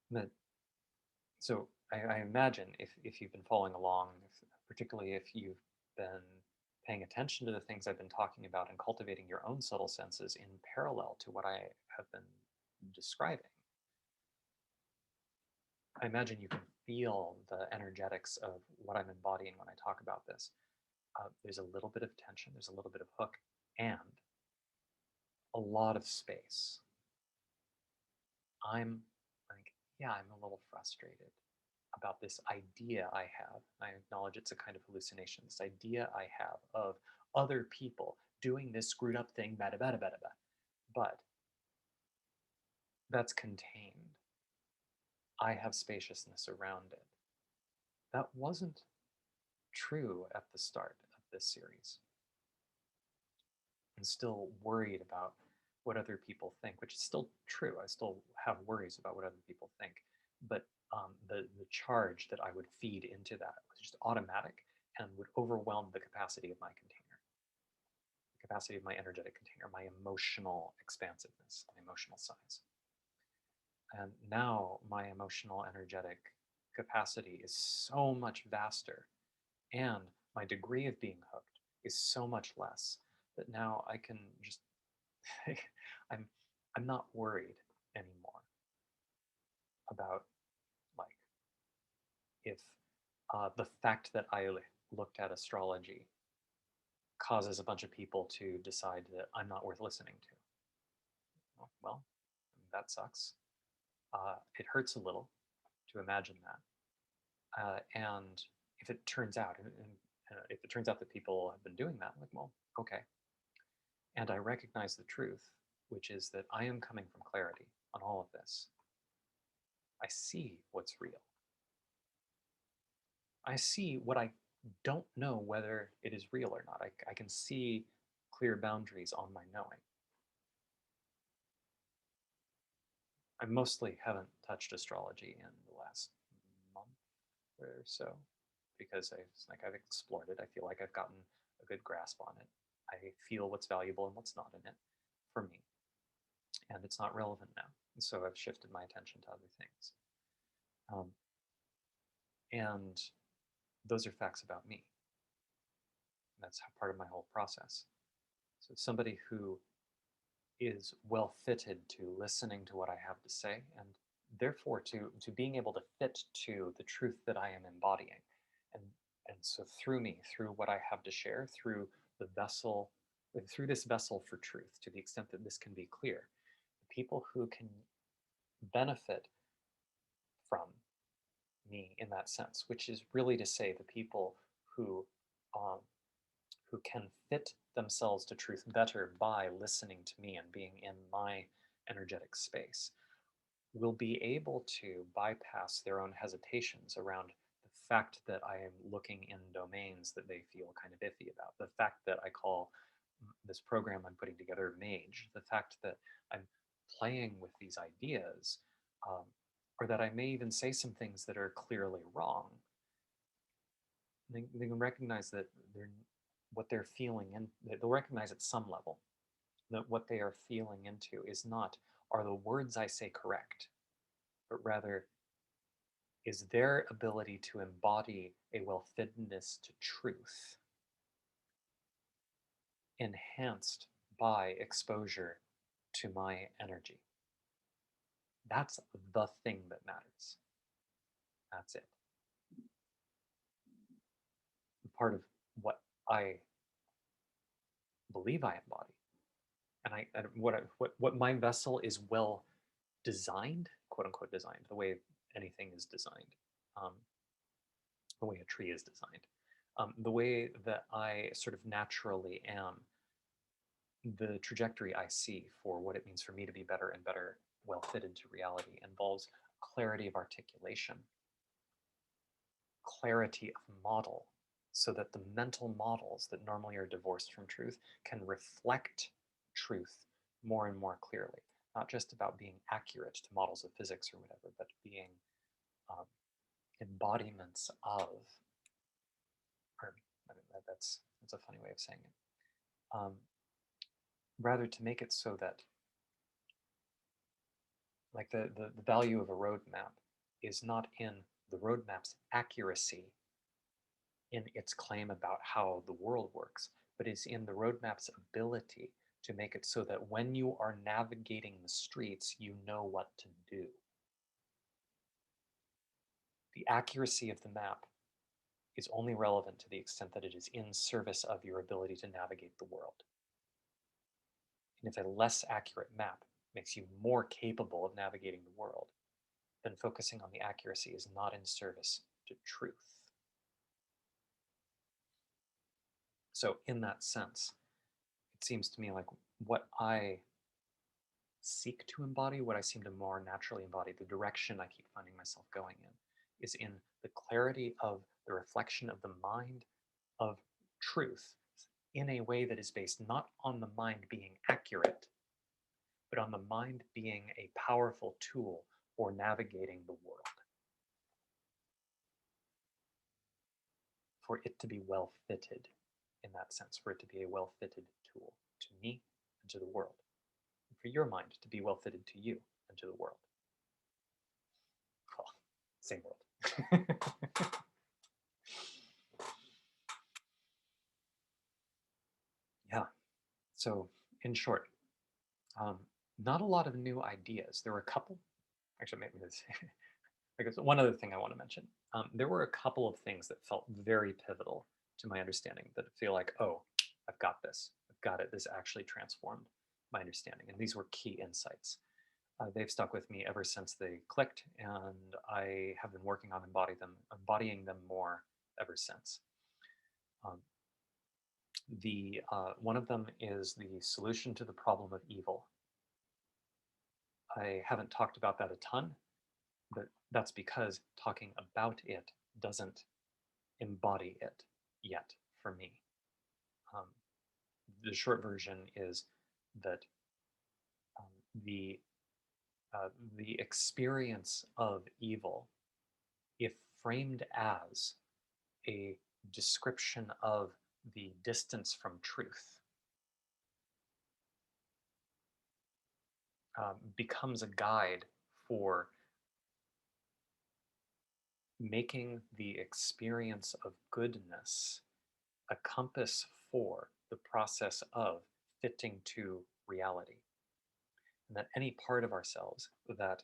But so I imagine if you've been following along, particularly if you've been paying attention to the things I've been talking about and cultivating your own subtle senses in parallel to what I have been describing, I imagine you can feel the energetics of what I'm embodying when I talk about this. There's a little bit of tension, there's a little bit of hook, and a lot of space. I'm like, yeah, I'm a little frustrated about this idea I have. I acknowledge it's a kind of hallucination. This idea I have of other people doing this screwed up thing, bada, bada, bada, bada. But that's contained. I have spaciousness around it. That wasn't true at the start of this series. I'm still worried about what other people think, which is still true. I still have worries about what other people think. But the charge that I would feed into that was just automatic and would overwhelm the capacity of my container, the capacity of my energetic container, my emotional expansiveness, my emotional size. And now my emotional energetic capacity is so much vaster, and my degree of being hooked is so much less that now I can just I'm not worried anymore about like if the fact that I looked at astrology causes a bunch of people to decide that I'm not worth listening to. Well, that sucks. It hurts a little to imagine that. And if it turns out, if it turns out that people have been doing that, like, well, okay. And I recognize the truth, which is that I am coming from clarity on all of this. I see what's real. I see what I don't know whether it is real or not. I can see clear boundaries on my knowing. I mostly haven't touched astrology in the last month or so because I've explored it. I feel like I've gotten a good grasp on it. I feel what's valuable and what's not in it for me, and it's not relevant now. And so I've shifted my attention to other things. Um, and those are facts about me. That's part of my whole process. So somebody who is well fitted to listening to what I have to say, and therefore to being able to fit to the truth that I am embodying. And and so through me, through what I have to share, through the vessel, through this vessel for truth, to the extent that this can be clear, the people who can benefit from me in that sense, which is really to say the people who um, who can fit themselves to truth better by listening to me and being in my energetic space, will be able to bypass their own hesitations around the fact that I am looking in domains that they feel kind of iffy about, the fact that I call this program I'm putting together mage, the fact that I'm playing with these ideas, um, or that I may even say some things that are clearly wrong. They can recognize that what they're feeling, and they'll recognize at some level that what they are feeling into is not, are the words I say correct, but rather is their ability to embody a well-fittedness to truth enhanced by exposure to my energy. That's the thing that matters. That's it. Part of what I believe I embody, and what my vessel is well designed, quote unquote designed, the way anything is designed, um, the way a tree is designed, the way that I sort of naturally am, the trajectory I see for what it means for me to be better and better, well fitted to reality, involves clarity of articulation, clarity of model, so that the mental models that normally are divorced from truth can reflect truth more and more clearly. Not just about being accurate to models of physics or whatever, but being um, embodiments of, or I mean, that's a funny way of saying it. Rather to make it so that, like the value of a roadmap is not in the roadmap's accuracy in its claim about how the world works, but is in the roadmap's ability to make it so that when you are navigating the streets, you know what to do. The accuracy of the map is only relevant to the extent that it is in service of your ability to navigate the world. And if a less accurate map makes you more capable of navigating the world, then focusing on the accuracy is not in service to truth. So, in that sense, it seems to me like what I seek to embody, what I seem to more naturally embody, the direction I keep finding myself going in, is in the clarity of the reflection of the mind of truth in a way that is based not on the mind being accurate, but on the mind being a powerful tool for navigating the world. For it to be well fitted in that sense, for it to be a well fitted tool to me and to the world. And for your mind to be well fitted to you and to the world. Oh, same world. Yeah. So, in short, not a lot of new ideas. There were a couple. Actually, maybe this. I guess one other thing I want to mention. There were a couple of things that felt very pivotal to my understanding that feel like, oh, I've got this. I've got it. This actually transformed my understanding. And these were key insights. They've stuck with me ever since they clicked, and I have been working on embodying them more ever since. Um, the one of them is the solution to the problem of evil. I haven't talked about that a ton, But that's because talking about it doesn't embody it yet for me. Um, the short version is that um, the uh, the experience of evil, if framed as a description of the distance from truth, becomes a guide for making the experience of goodness a compass for the process of fitting to reality. And that any part of ourselves that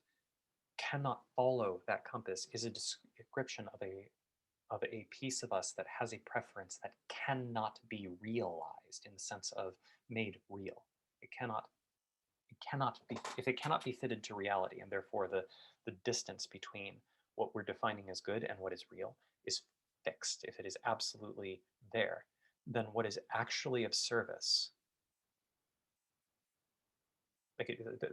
cannot follow that compass is a description of a piece of us that has a preference that cannot be realized in the sense of made real. It cannot be, if it cannot be fitted to reality, and therefore the distance between what we're defining as good and what is real is fixed. If it is absolutely there, then what is actually of service,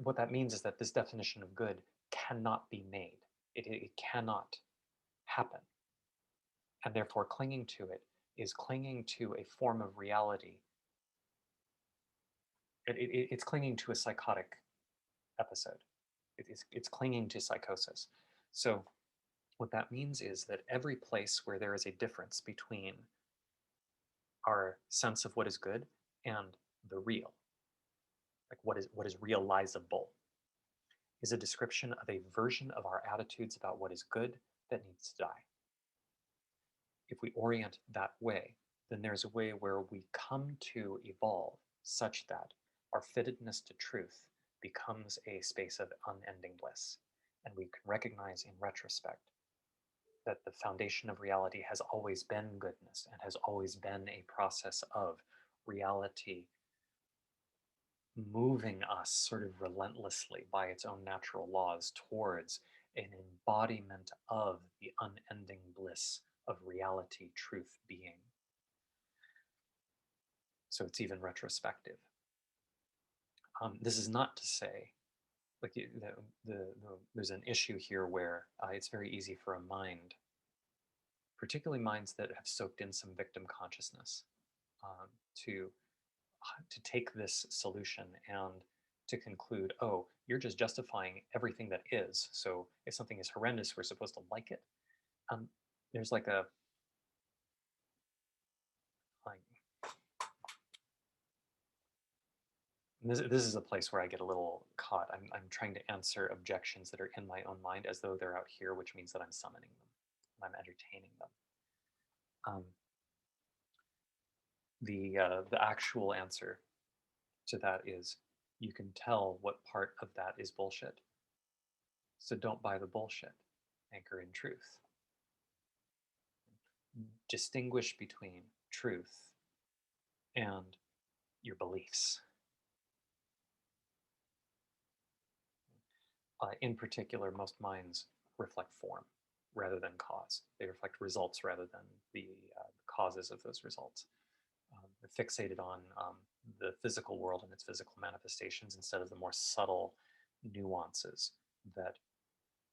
what that means is that this definition of good cannot be made. It cannot happen, and therefore clinging to it is clinging to a form of reality. It's clinging to a psychotic episode. It's clinging to psychosis. So what that means is that every place where there is a difference between our sense of what is good and the real, like what is realizable, is a description of a version of our attitudes about what is good that needs to die. If we orient that way, then there's a way where we come to evolve such that our fittedness to truth becomes a space of unending bliss. And we can recognize in retrospect that the foundation of reality has always been goodness and has always been a process of reality moving us sort of relentlessly by its own natural laws towards an embodiment of the unending bliss of reality, truth, being. So it's even retrospective. This is not to say, like, there's an issue here where it's very easy for a mind, particularly minds that have soaked in some victim consciousness, um, to take this solution and to conclude, oh, you're just justifying everything that is. So if something is horrendous, we're supposed to like it. Um, there's like a like this is a place where I get a little caught. I'm trying to answer objections that are in my own mind as though they're out here, which means that I'm summoning them, I'm entertaining them. The actual answer to that is you can tell what part of that is bullshit. So don't buy the bullshit. Anchor in truth. Distinguish between truth and your beliefs. In particular, most minds reflect form rather than cause. They reflect results rather than the causes of those results. They're fixated on the physical world and its physical manifestations instead of the more subtle nuances that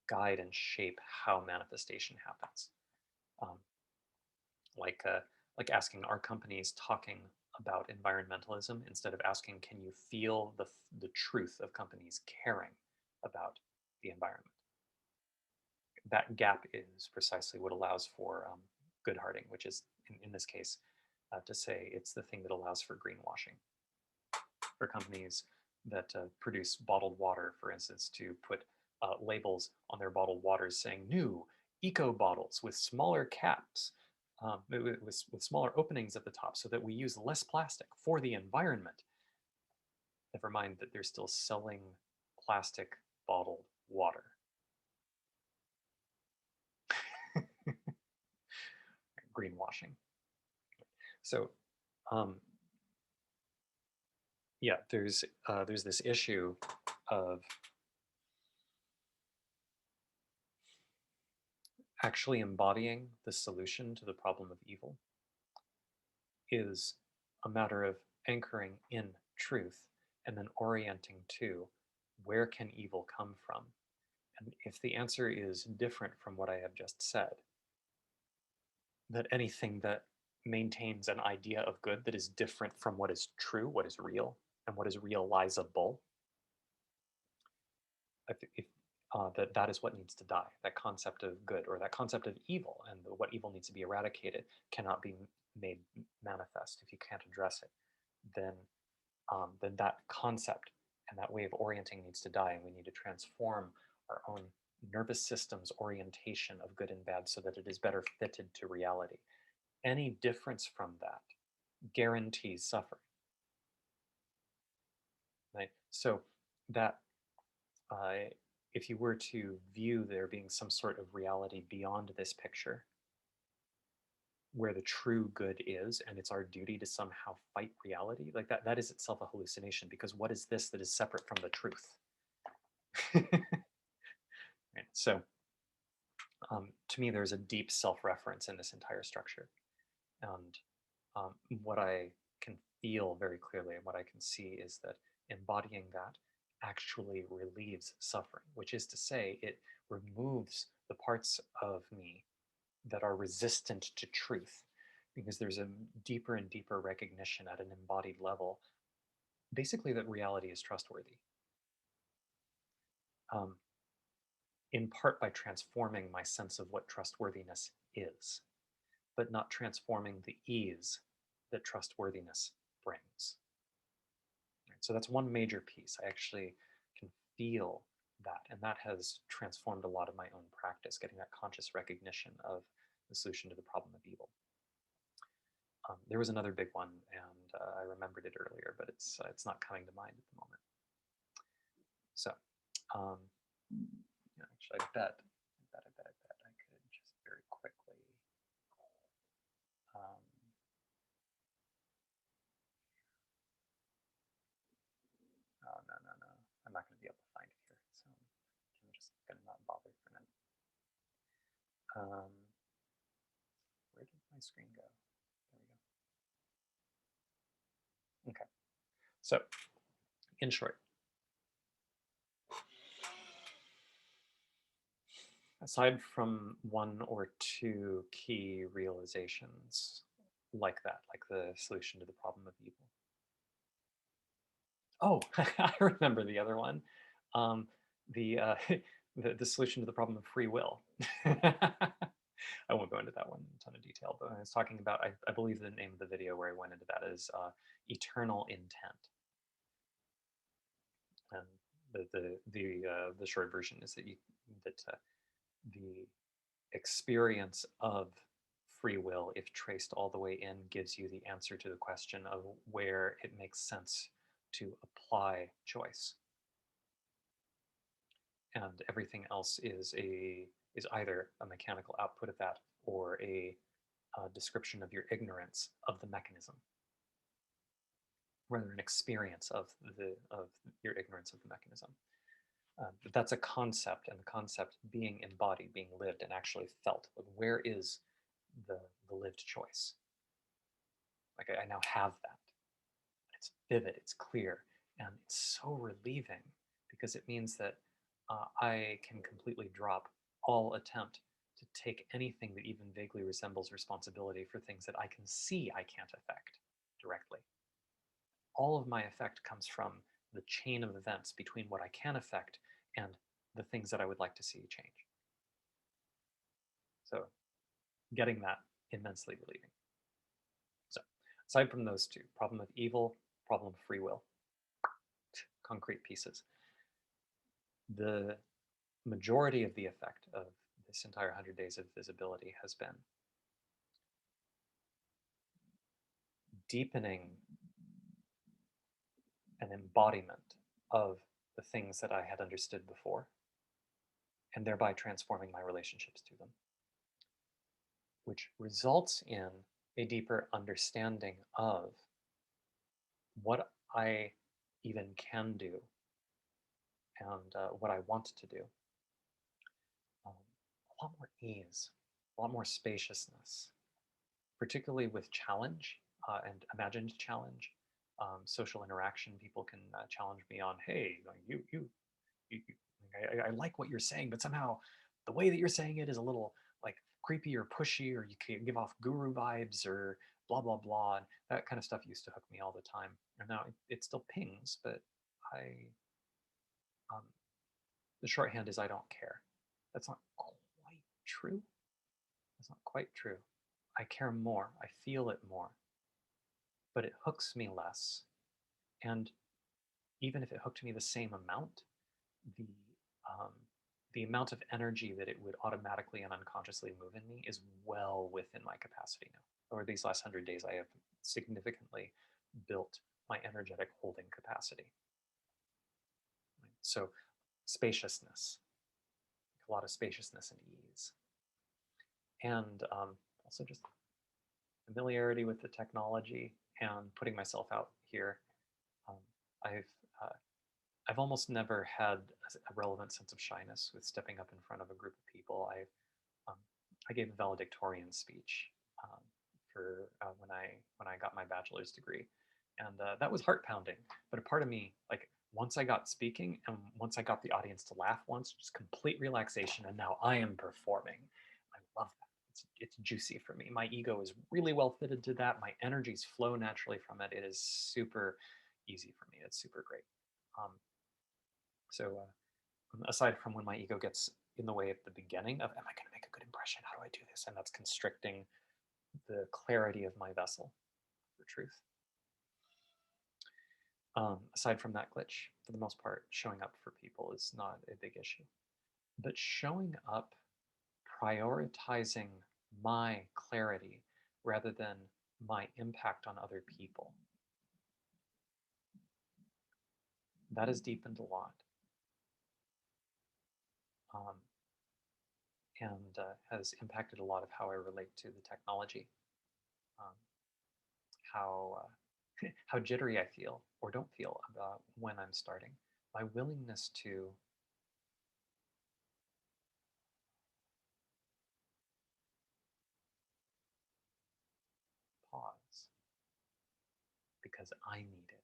guide and shape how manifestation happens. Um, like uh, like asking, are companies talking about environmentalism instead of asking, can you feel the truth of companies caring about the environment? That gap is precisely what allows for good hearting, which is in this case to say it's the thing that allows for greenwashing. For companies that produce bottled water, for instance, to put labels on their bottled waters saying new eco bottles with smaller caps, with smaller openings at the top so that we use less plastic for the environment. Never mind that they're still selling plastic bottled water. Greenwashing. So, yeah, there's this issue of actually embodying the solution to the problem of evil is a matter of anchoring in truth and then orienting to where can evil come from And if the answer is different from what I have just said, that anything that maintains an idea of good that is different from what is true, what is real, and what is realizable, if that is what needs to die. That concept of good or that concept of evil and what evil needs to be eradicated cannot be made manifest if you can't address it. Then that concept and that way of orienting needs to die, and we need to transform our own nervous system's orientation of good and bad so that it is better fitted to reality. Any difference from that guarantees suffering. Right? So that if you were to view there being some sort of reality beyond this picture, where the true good is, and it's our duty to somehow fight reality, like that is itself a hallucination, because what is this that is separate from the truth? Right? So to me, there's a deep self-reference in this entire structure. And what I can feel very clearly and what I can see is that embodying that actually relieves suffering, which is to say, it removes the parts of me that are resistant to truth, because there's a deeper and deeper recognition at an embodied level, basically, that reality is trustworthy. Um, in part by transforming my sense of what trustworthiness is, but not transforming the ease that trustworthiness brings. Right? So that's one major piece. I actually can feel that, and that has transformed a lot of my own practice, getting that conscious recognition of the solution to the problem of evil. There was another big one, and I remembered it earlier, but it's not coming to mind at the moment. So, um, actually, I bet I could just very quickly. Um, oh no! I'm not going to be able to find it here, so I'm just going to not bother for now. Where did my screen go? There we go. Okay. So, in short, aside from one or two key realizations like that, like the solution to the problem of evil. Oh, I remember the other one. Um, the, the solution to the problem of free will. I won't go into that one in a ton of detail, but I was talking about, I believe the name of the video where I went into that is eternal intent. And the short version is that the experience of free will, if traced all the way in, gives you the answer to the question of where it makes sense to apply choice, and everything else is either a mechanical output of that or a description of your ignorance of the mechanism, rather an experience of your ignorance of the mechanism. But that's a concept, and the concept being embodied, being lived, and actually felt. Like, where is the lived choice? Like I now have that. It's vivid, it's clear, and it's so relieving, because it means that I can completely drop all attempt to take anything that even vaguely resembles responsibility for things that I can see I can't affect directly. All of my effect comes from the chain of events between what I can affect and the things that I would like to see change. So getting that immensely relieving. So aside from those two, problem of evil, problem of free will, concrete pieces. The majority of the effect of this entire 100 days of visibility has been deepening an embodiment of the things that I had understood before, and thereby transforming my relationships to them, which results in a deeper understanding of what I even can do and what I want to do. A lot more ease, a lot more spaciousness, particularly with challenge and imagined challenge, social interaction. People can challenge me on, hey, I like what you're saying, but somehow the way that you're saying it is a little like creepy or pushy, or you can give off guru vibes or blah blah blah. And that kind of stuff used to hook me all the time. And now it still pings, but I um, the shorthand is I don't care. That's not quite true. That's not quite true. I care more. I feel it more, but it hooks me less. And even if it hooked me the same amount, the um, the amount of energy that it would automatically and unconsciously move in me is well within my capacity now. Over these last 100 days, I have significantly built my energetic holding capacity. So, spaciousness, a lot of spaciousness and ease, and also just familiarity with the technology and putting myself out here. Um, I've uh, I've almost never had a relevant sense of shyness with stepping up in front of a group of people. Um, I gave a valedictorian speech for when I got my bachelor's degree, and that was heart pounding. But a part of me, like once I got speaking and once I got the audience to laugh once, just complete relaxation, and now I am performing. I love that. It's juicy for me. My ego is really well fitted to that. My energies flow naturally from it. It is super easy for me. It's super great. Um, so aside from when my ego gets in the way at the beginning of, am I going to make a good impression? How do I do this? And that's constricting the clarity of my vessel for truth. Aside from that glitch, for the most part, showing up for people is not a big issue. But showing up, prioritizing my clarity rather than my impact on other people, that has deepened a lot. Um, and has impacted a lot of how I relate to the technology, um, how how jittery I feel or don't feel about when I'm starting. My willingness to pause because I need it.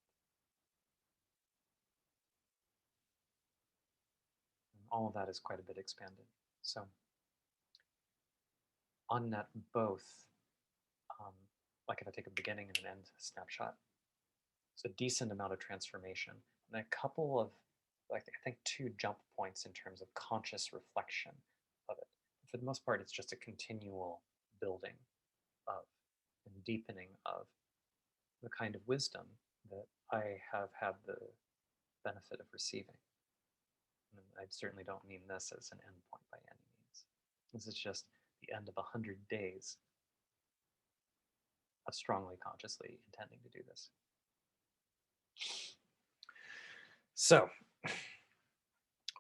And all of that is quite a bit expanded. So on net, both, um, like if I take a beginning and an end snapshot, it's a decent amount of transformation and a couple of, like I think, two jump points in terms of conscious reflection of it. For the most part, it's just a continual building of and deepening of the kind of wisdom that I have had the benefit of receiving. And I certainly don't mean this as an endpoint by any means. This is just the end of 100 days of strongly consciously intending to do this. So,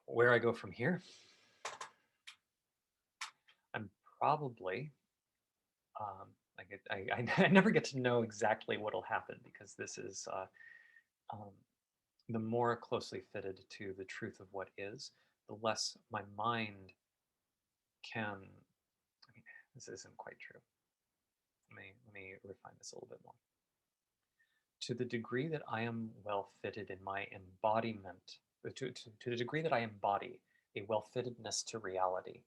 where I go from here, I'm probably, like I never get to know exactly what'll happen because this is um, the more closely fitted to the truth of what is, the less my mind can. I mean, this isn't quite true. Let me refine this a little bit more. To the degree that I am well fitted in my embodiment, to the degree that I embody a well fittedness to reality,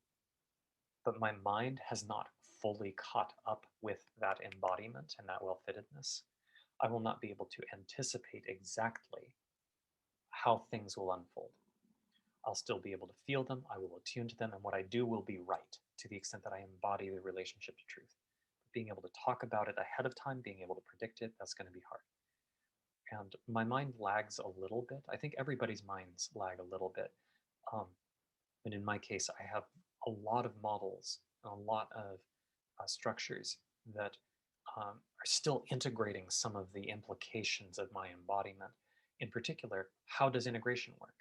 but my mind has not fully caught up with that embodiment and that well fittedness, I will not be able to anticipate exactly how things will unfold. I'll still be able to feel them, I will attune to them, and what I do will be right to the extent that I embody the relationship to truth. Being able to talk about it ahead of time, being able to predict it, that's going to be hard. And my mind lags a little bit. I think everybody's minds lag a little bit. Um, and in my case, I have a lot of models and a lot of structures that are still integrating some of the implications of my embodiment. In particular, how does integration work?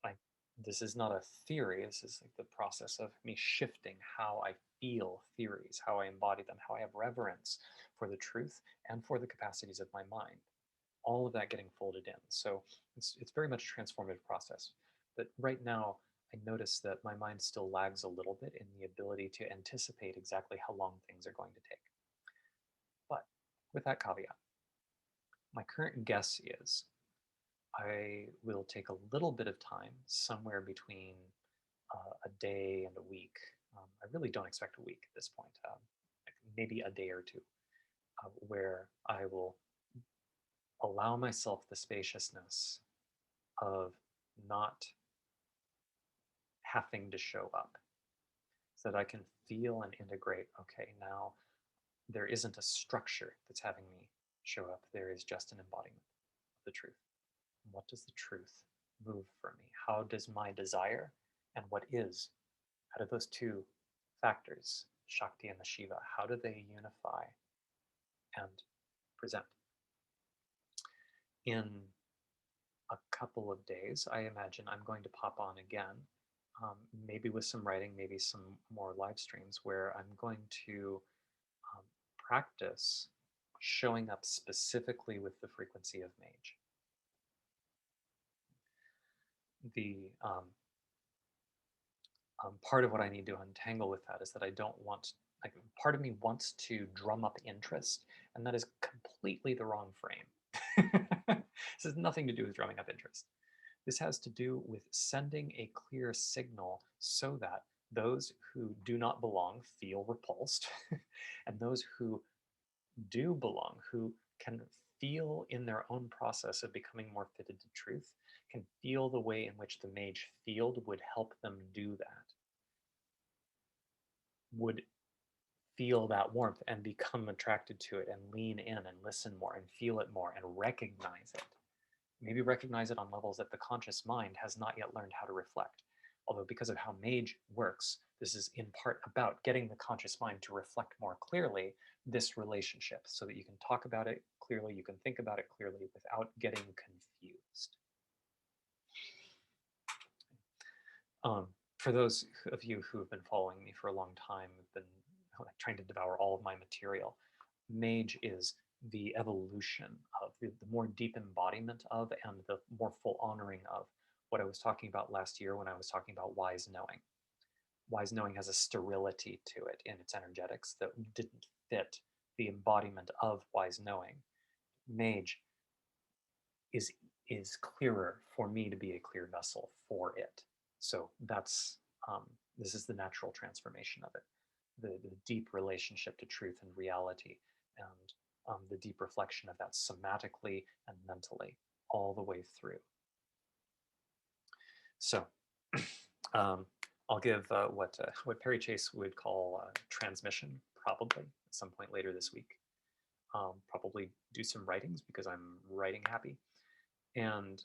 Like, this is not a theory. This is like the process of me shifting how I feel theories, how I embody them, how I have reverence for the truth and for the capacities of my mind. All of that getting folded in. So it's very much a transformative process. But right now, I notice that my mind still lags a little bit in the ability to anticipate exactly how long things are going to take. But with that caveat, my current guess is I will take a little bit of time, somewhere between a day and a week. I really don't expect a week at this point, like maybe a day or two, where I will allow myself the spaciousness of not having to show up, so that I can feel and integrate. Okay, now there isn't a structure that's having me show up, there is just an embodiment of the truth. What does the truth move for me? How does my desire and what is, how do those two factors, Shakti and the Shiva, how do they unify and present? In a couple of days, I imagine I'm going to pop on again, maybe with some writing, maybe some more live streams, where I'm going to um, practice showing up specifically with the frequency of mage. The part of what I need to untangle with that is that I don't want, like, part of me wants to drum up interest, and that is completely the wrong frame. This has nothing to do with drumming up interest. This has to do with sending a clear signal so that those who do not belong feel repulsed, and those who do belong, who can feel in their own process of becoming more fitted to truth, can feel the way in which the mage field would help them do that, would feel that warmth and become attracted to it and lean in and listen more and feel it more and recognize it. Maybe recognize it on levels that the conscious mind has not yet learned how to reflect. Although, because of how mage works, this is in part about getting the conscious mind to reflect more clearly this relationship, so that you can talk about it clearly, you can think about it clearly without getting confused. Um, for those of you who have been following me for a long time, have been like trying to devour all of my material, mage is the evolution of the more deep embodiment of and the more full honoring of what I was talking about last year when I was talking about wise knowing. Wise knowing has a sterility to it in its energetics that didn't fit the embodiment of wise knowing. Mage is is clearer for me to be a clear vessel for it. So that's this is the natural transformation of it, the deep relationship to truth and reality, and the deep reflection of that somatically and mentally all the way through. So I'll give what Perry Chase would call transmission, probably at some point later this week. Probably do some writings because I'm writing happy. And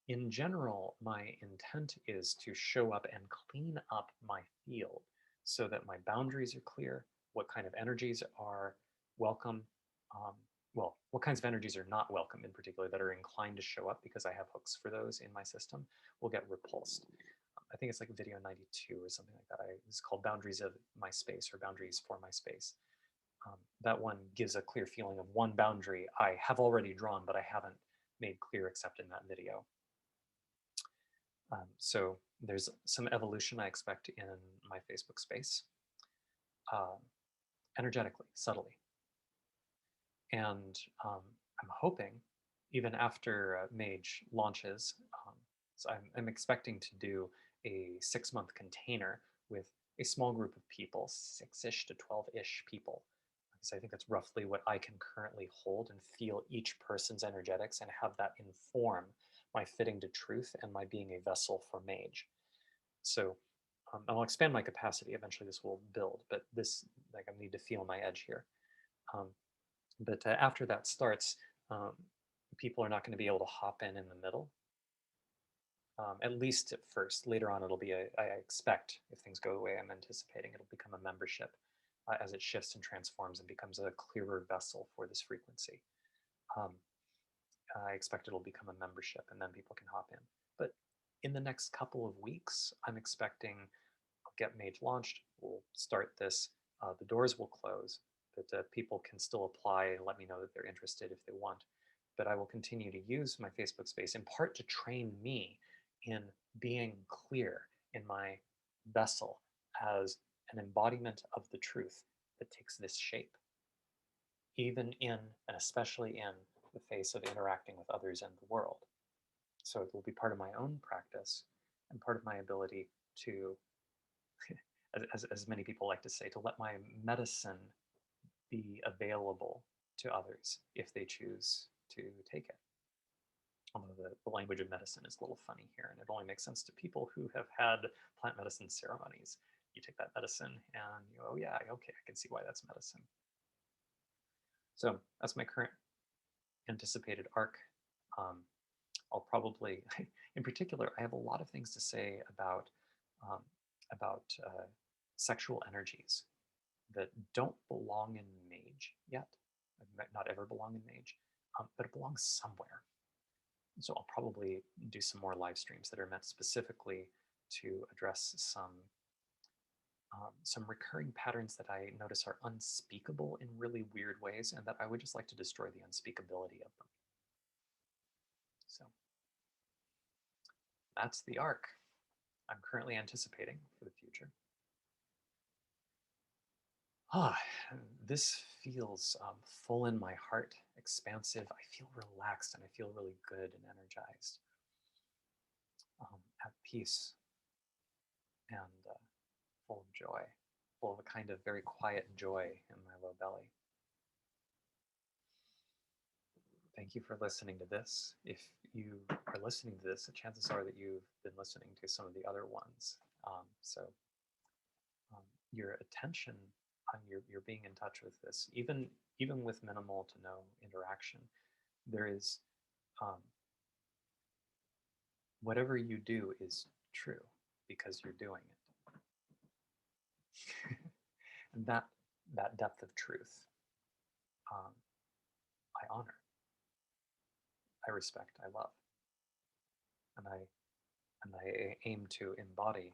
in general, my intent is to show up and clean up my field so that my boundaries are clear, what kind of energies are welcome, um, well, what kinds of energies are not welcome in particular that are inclined to show up because I have hooks for those in my system will get repulsed. I think it's like video 92 or something like that. It's called Boundaries of My Space or Boundaries for My Space. That one gives a clear feeling of one boundary I have already drawn, but I haven't made clear except in that video. So there's some evolution I expect in my Facebook space, energetically, subtly. And I'm hoping, even after Mage launches, so I'm expecting to do a 6-month container with a small group of people, 6-ish to 12-ish people, because I think that's roughly what I can currently hold and feel each person's energetics and have that inform my fitting to truth and my being a vessel for Mage. So I'll expand my capacity. Eventually this will build, but this, like, I need to feel my edge here. But after that starts, um, people are not going to be able to hop in the middle, at least at first. Later on, it'll be I expect, if things go the way I'm anticipating, it'll become a membership as it shifts and transforms and becomes a clearer vessel for this frequency. Um, I expect it'll become a membership and then people can hop in. But in the next couple of weeks, I'm expecting I'll get Mage launched. We'll start this. The doors will close, but people can still apply and let me know that they're interested if they want. But I will continue to use my Facebook space in part to train me in being clear in my vessel as an embodiment of the truth that takes this shape, even in and especially in the face of interacting with others in the world. So it will be part of my own practice and part of my ability to, as many people like to say, to let my medicine be available to others if they choose to take it. Although the language of medicine is a little funny here, and it only makes sense to people who have had plant medicine ceremonies. You take that medicine and you go, oh yeah, okay, I can see why that's medicine. So that's my current anticipated arc. I'll probably, in particular, I have a lot of things to say um, about sexual energies that don't belong in Mage yet, might not ever belong in Mage, but it belongs somewhere. So I'll probably do some more live streams that are meant specifically to address some recurring patterns that I notice are unspeakable in really weird ways, and that I would just like to destroy the unspeakability of them. So that's the arc I'm currently anticipating for the future. Ah, this feels full in my heart, expansive. I feel relaxed and I feel really good and energized, at peace, and full of joy, full of a kind of very quiet joy in my low belly. Thank you for listening to this. If you are listening to this, the chances are that you've been listening to some of the other ones. So your attention on your being in touch with this, even with minimal to no interaction, there is whatever you do is true because you're doing it. And that depth of truth, um, I honor, I respect, I love, and I aim to embody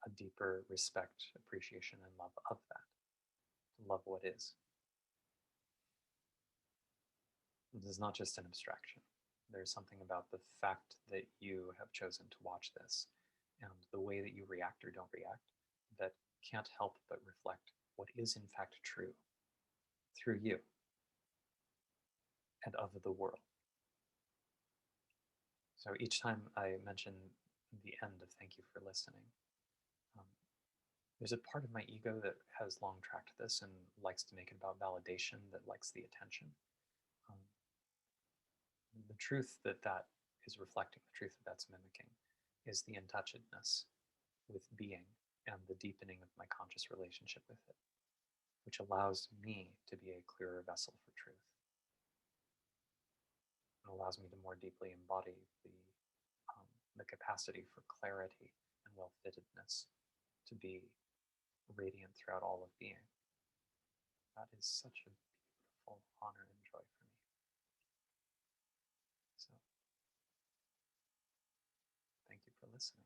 a deeper respect, appreciation, and love of that. To love what is. This is not just an abstraction. There's something about the fact that you have chosen to watch this and the way that you react or don't react that can't help but reflect what is in fact true through you and of the world. So each time I mention the end of thank you for listening, um, there's a part of my ego that has long tracked this and likes to make it about validation, that likes the attention. Um, the truth that is reflecting, the truth that's mimicking, is the intouchedness with being and the deepening of my conscious relationship with it, which allows me to be a clearer vessel for truth and allows me to more deeply embody the capacity for clarity and well-fittedness to be radiant throughout all of being. That is such a beautiful honor and joy for me. So thank you for listening.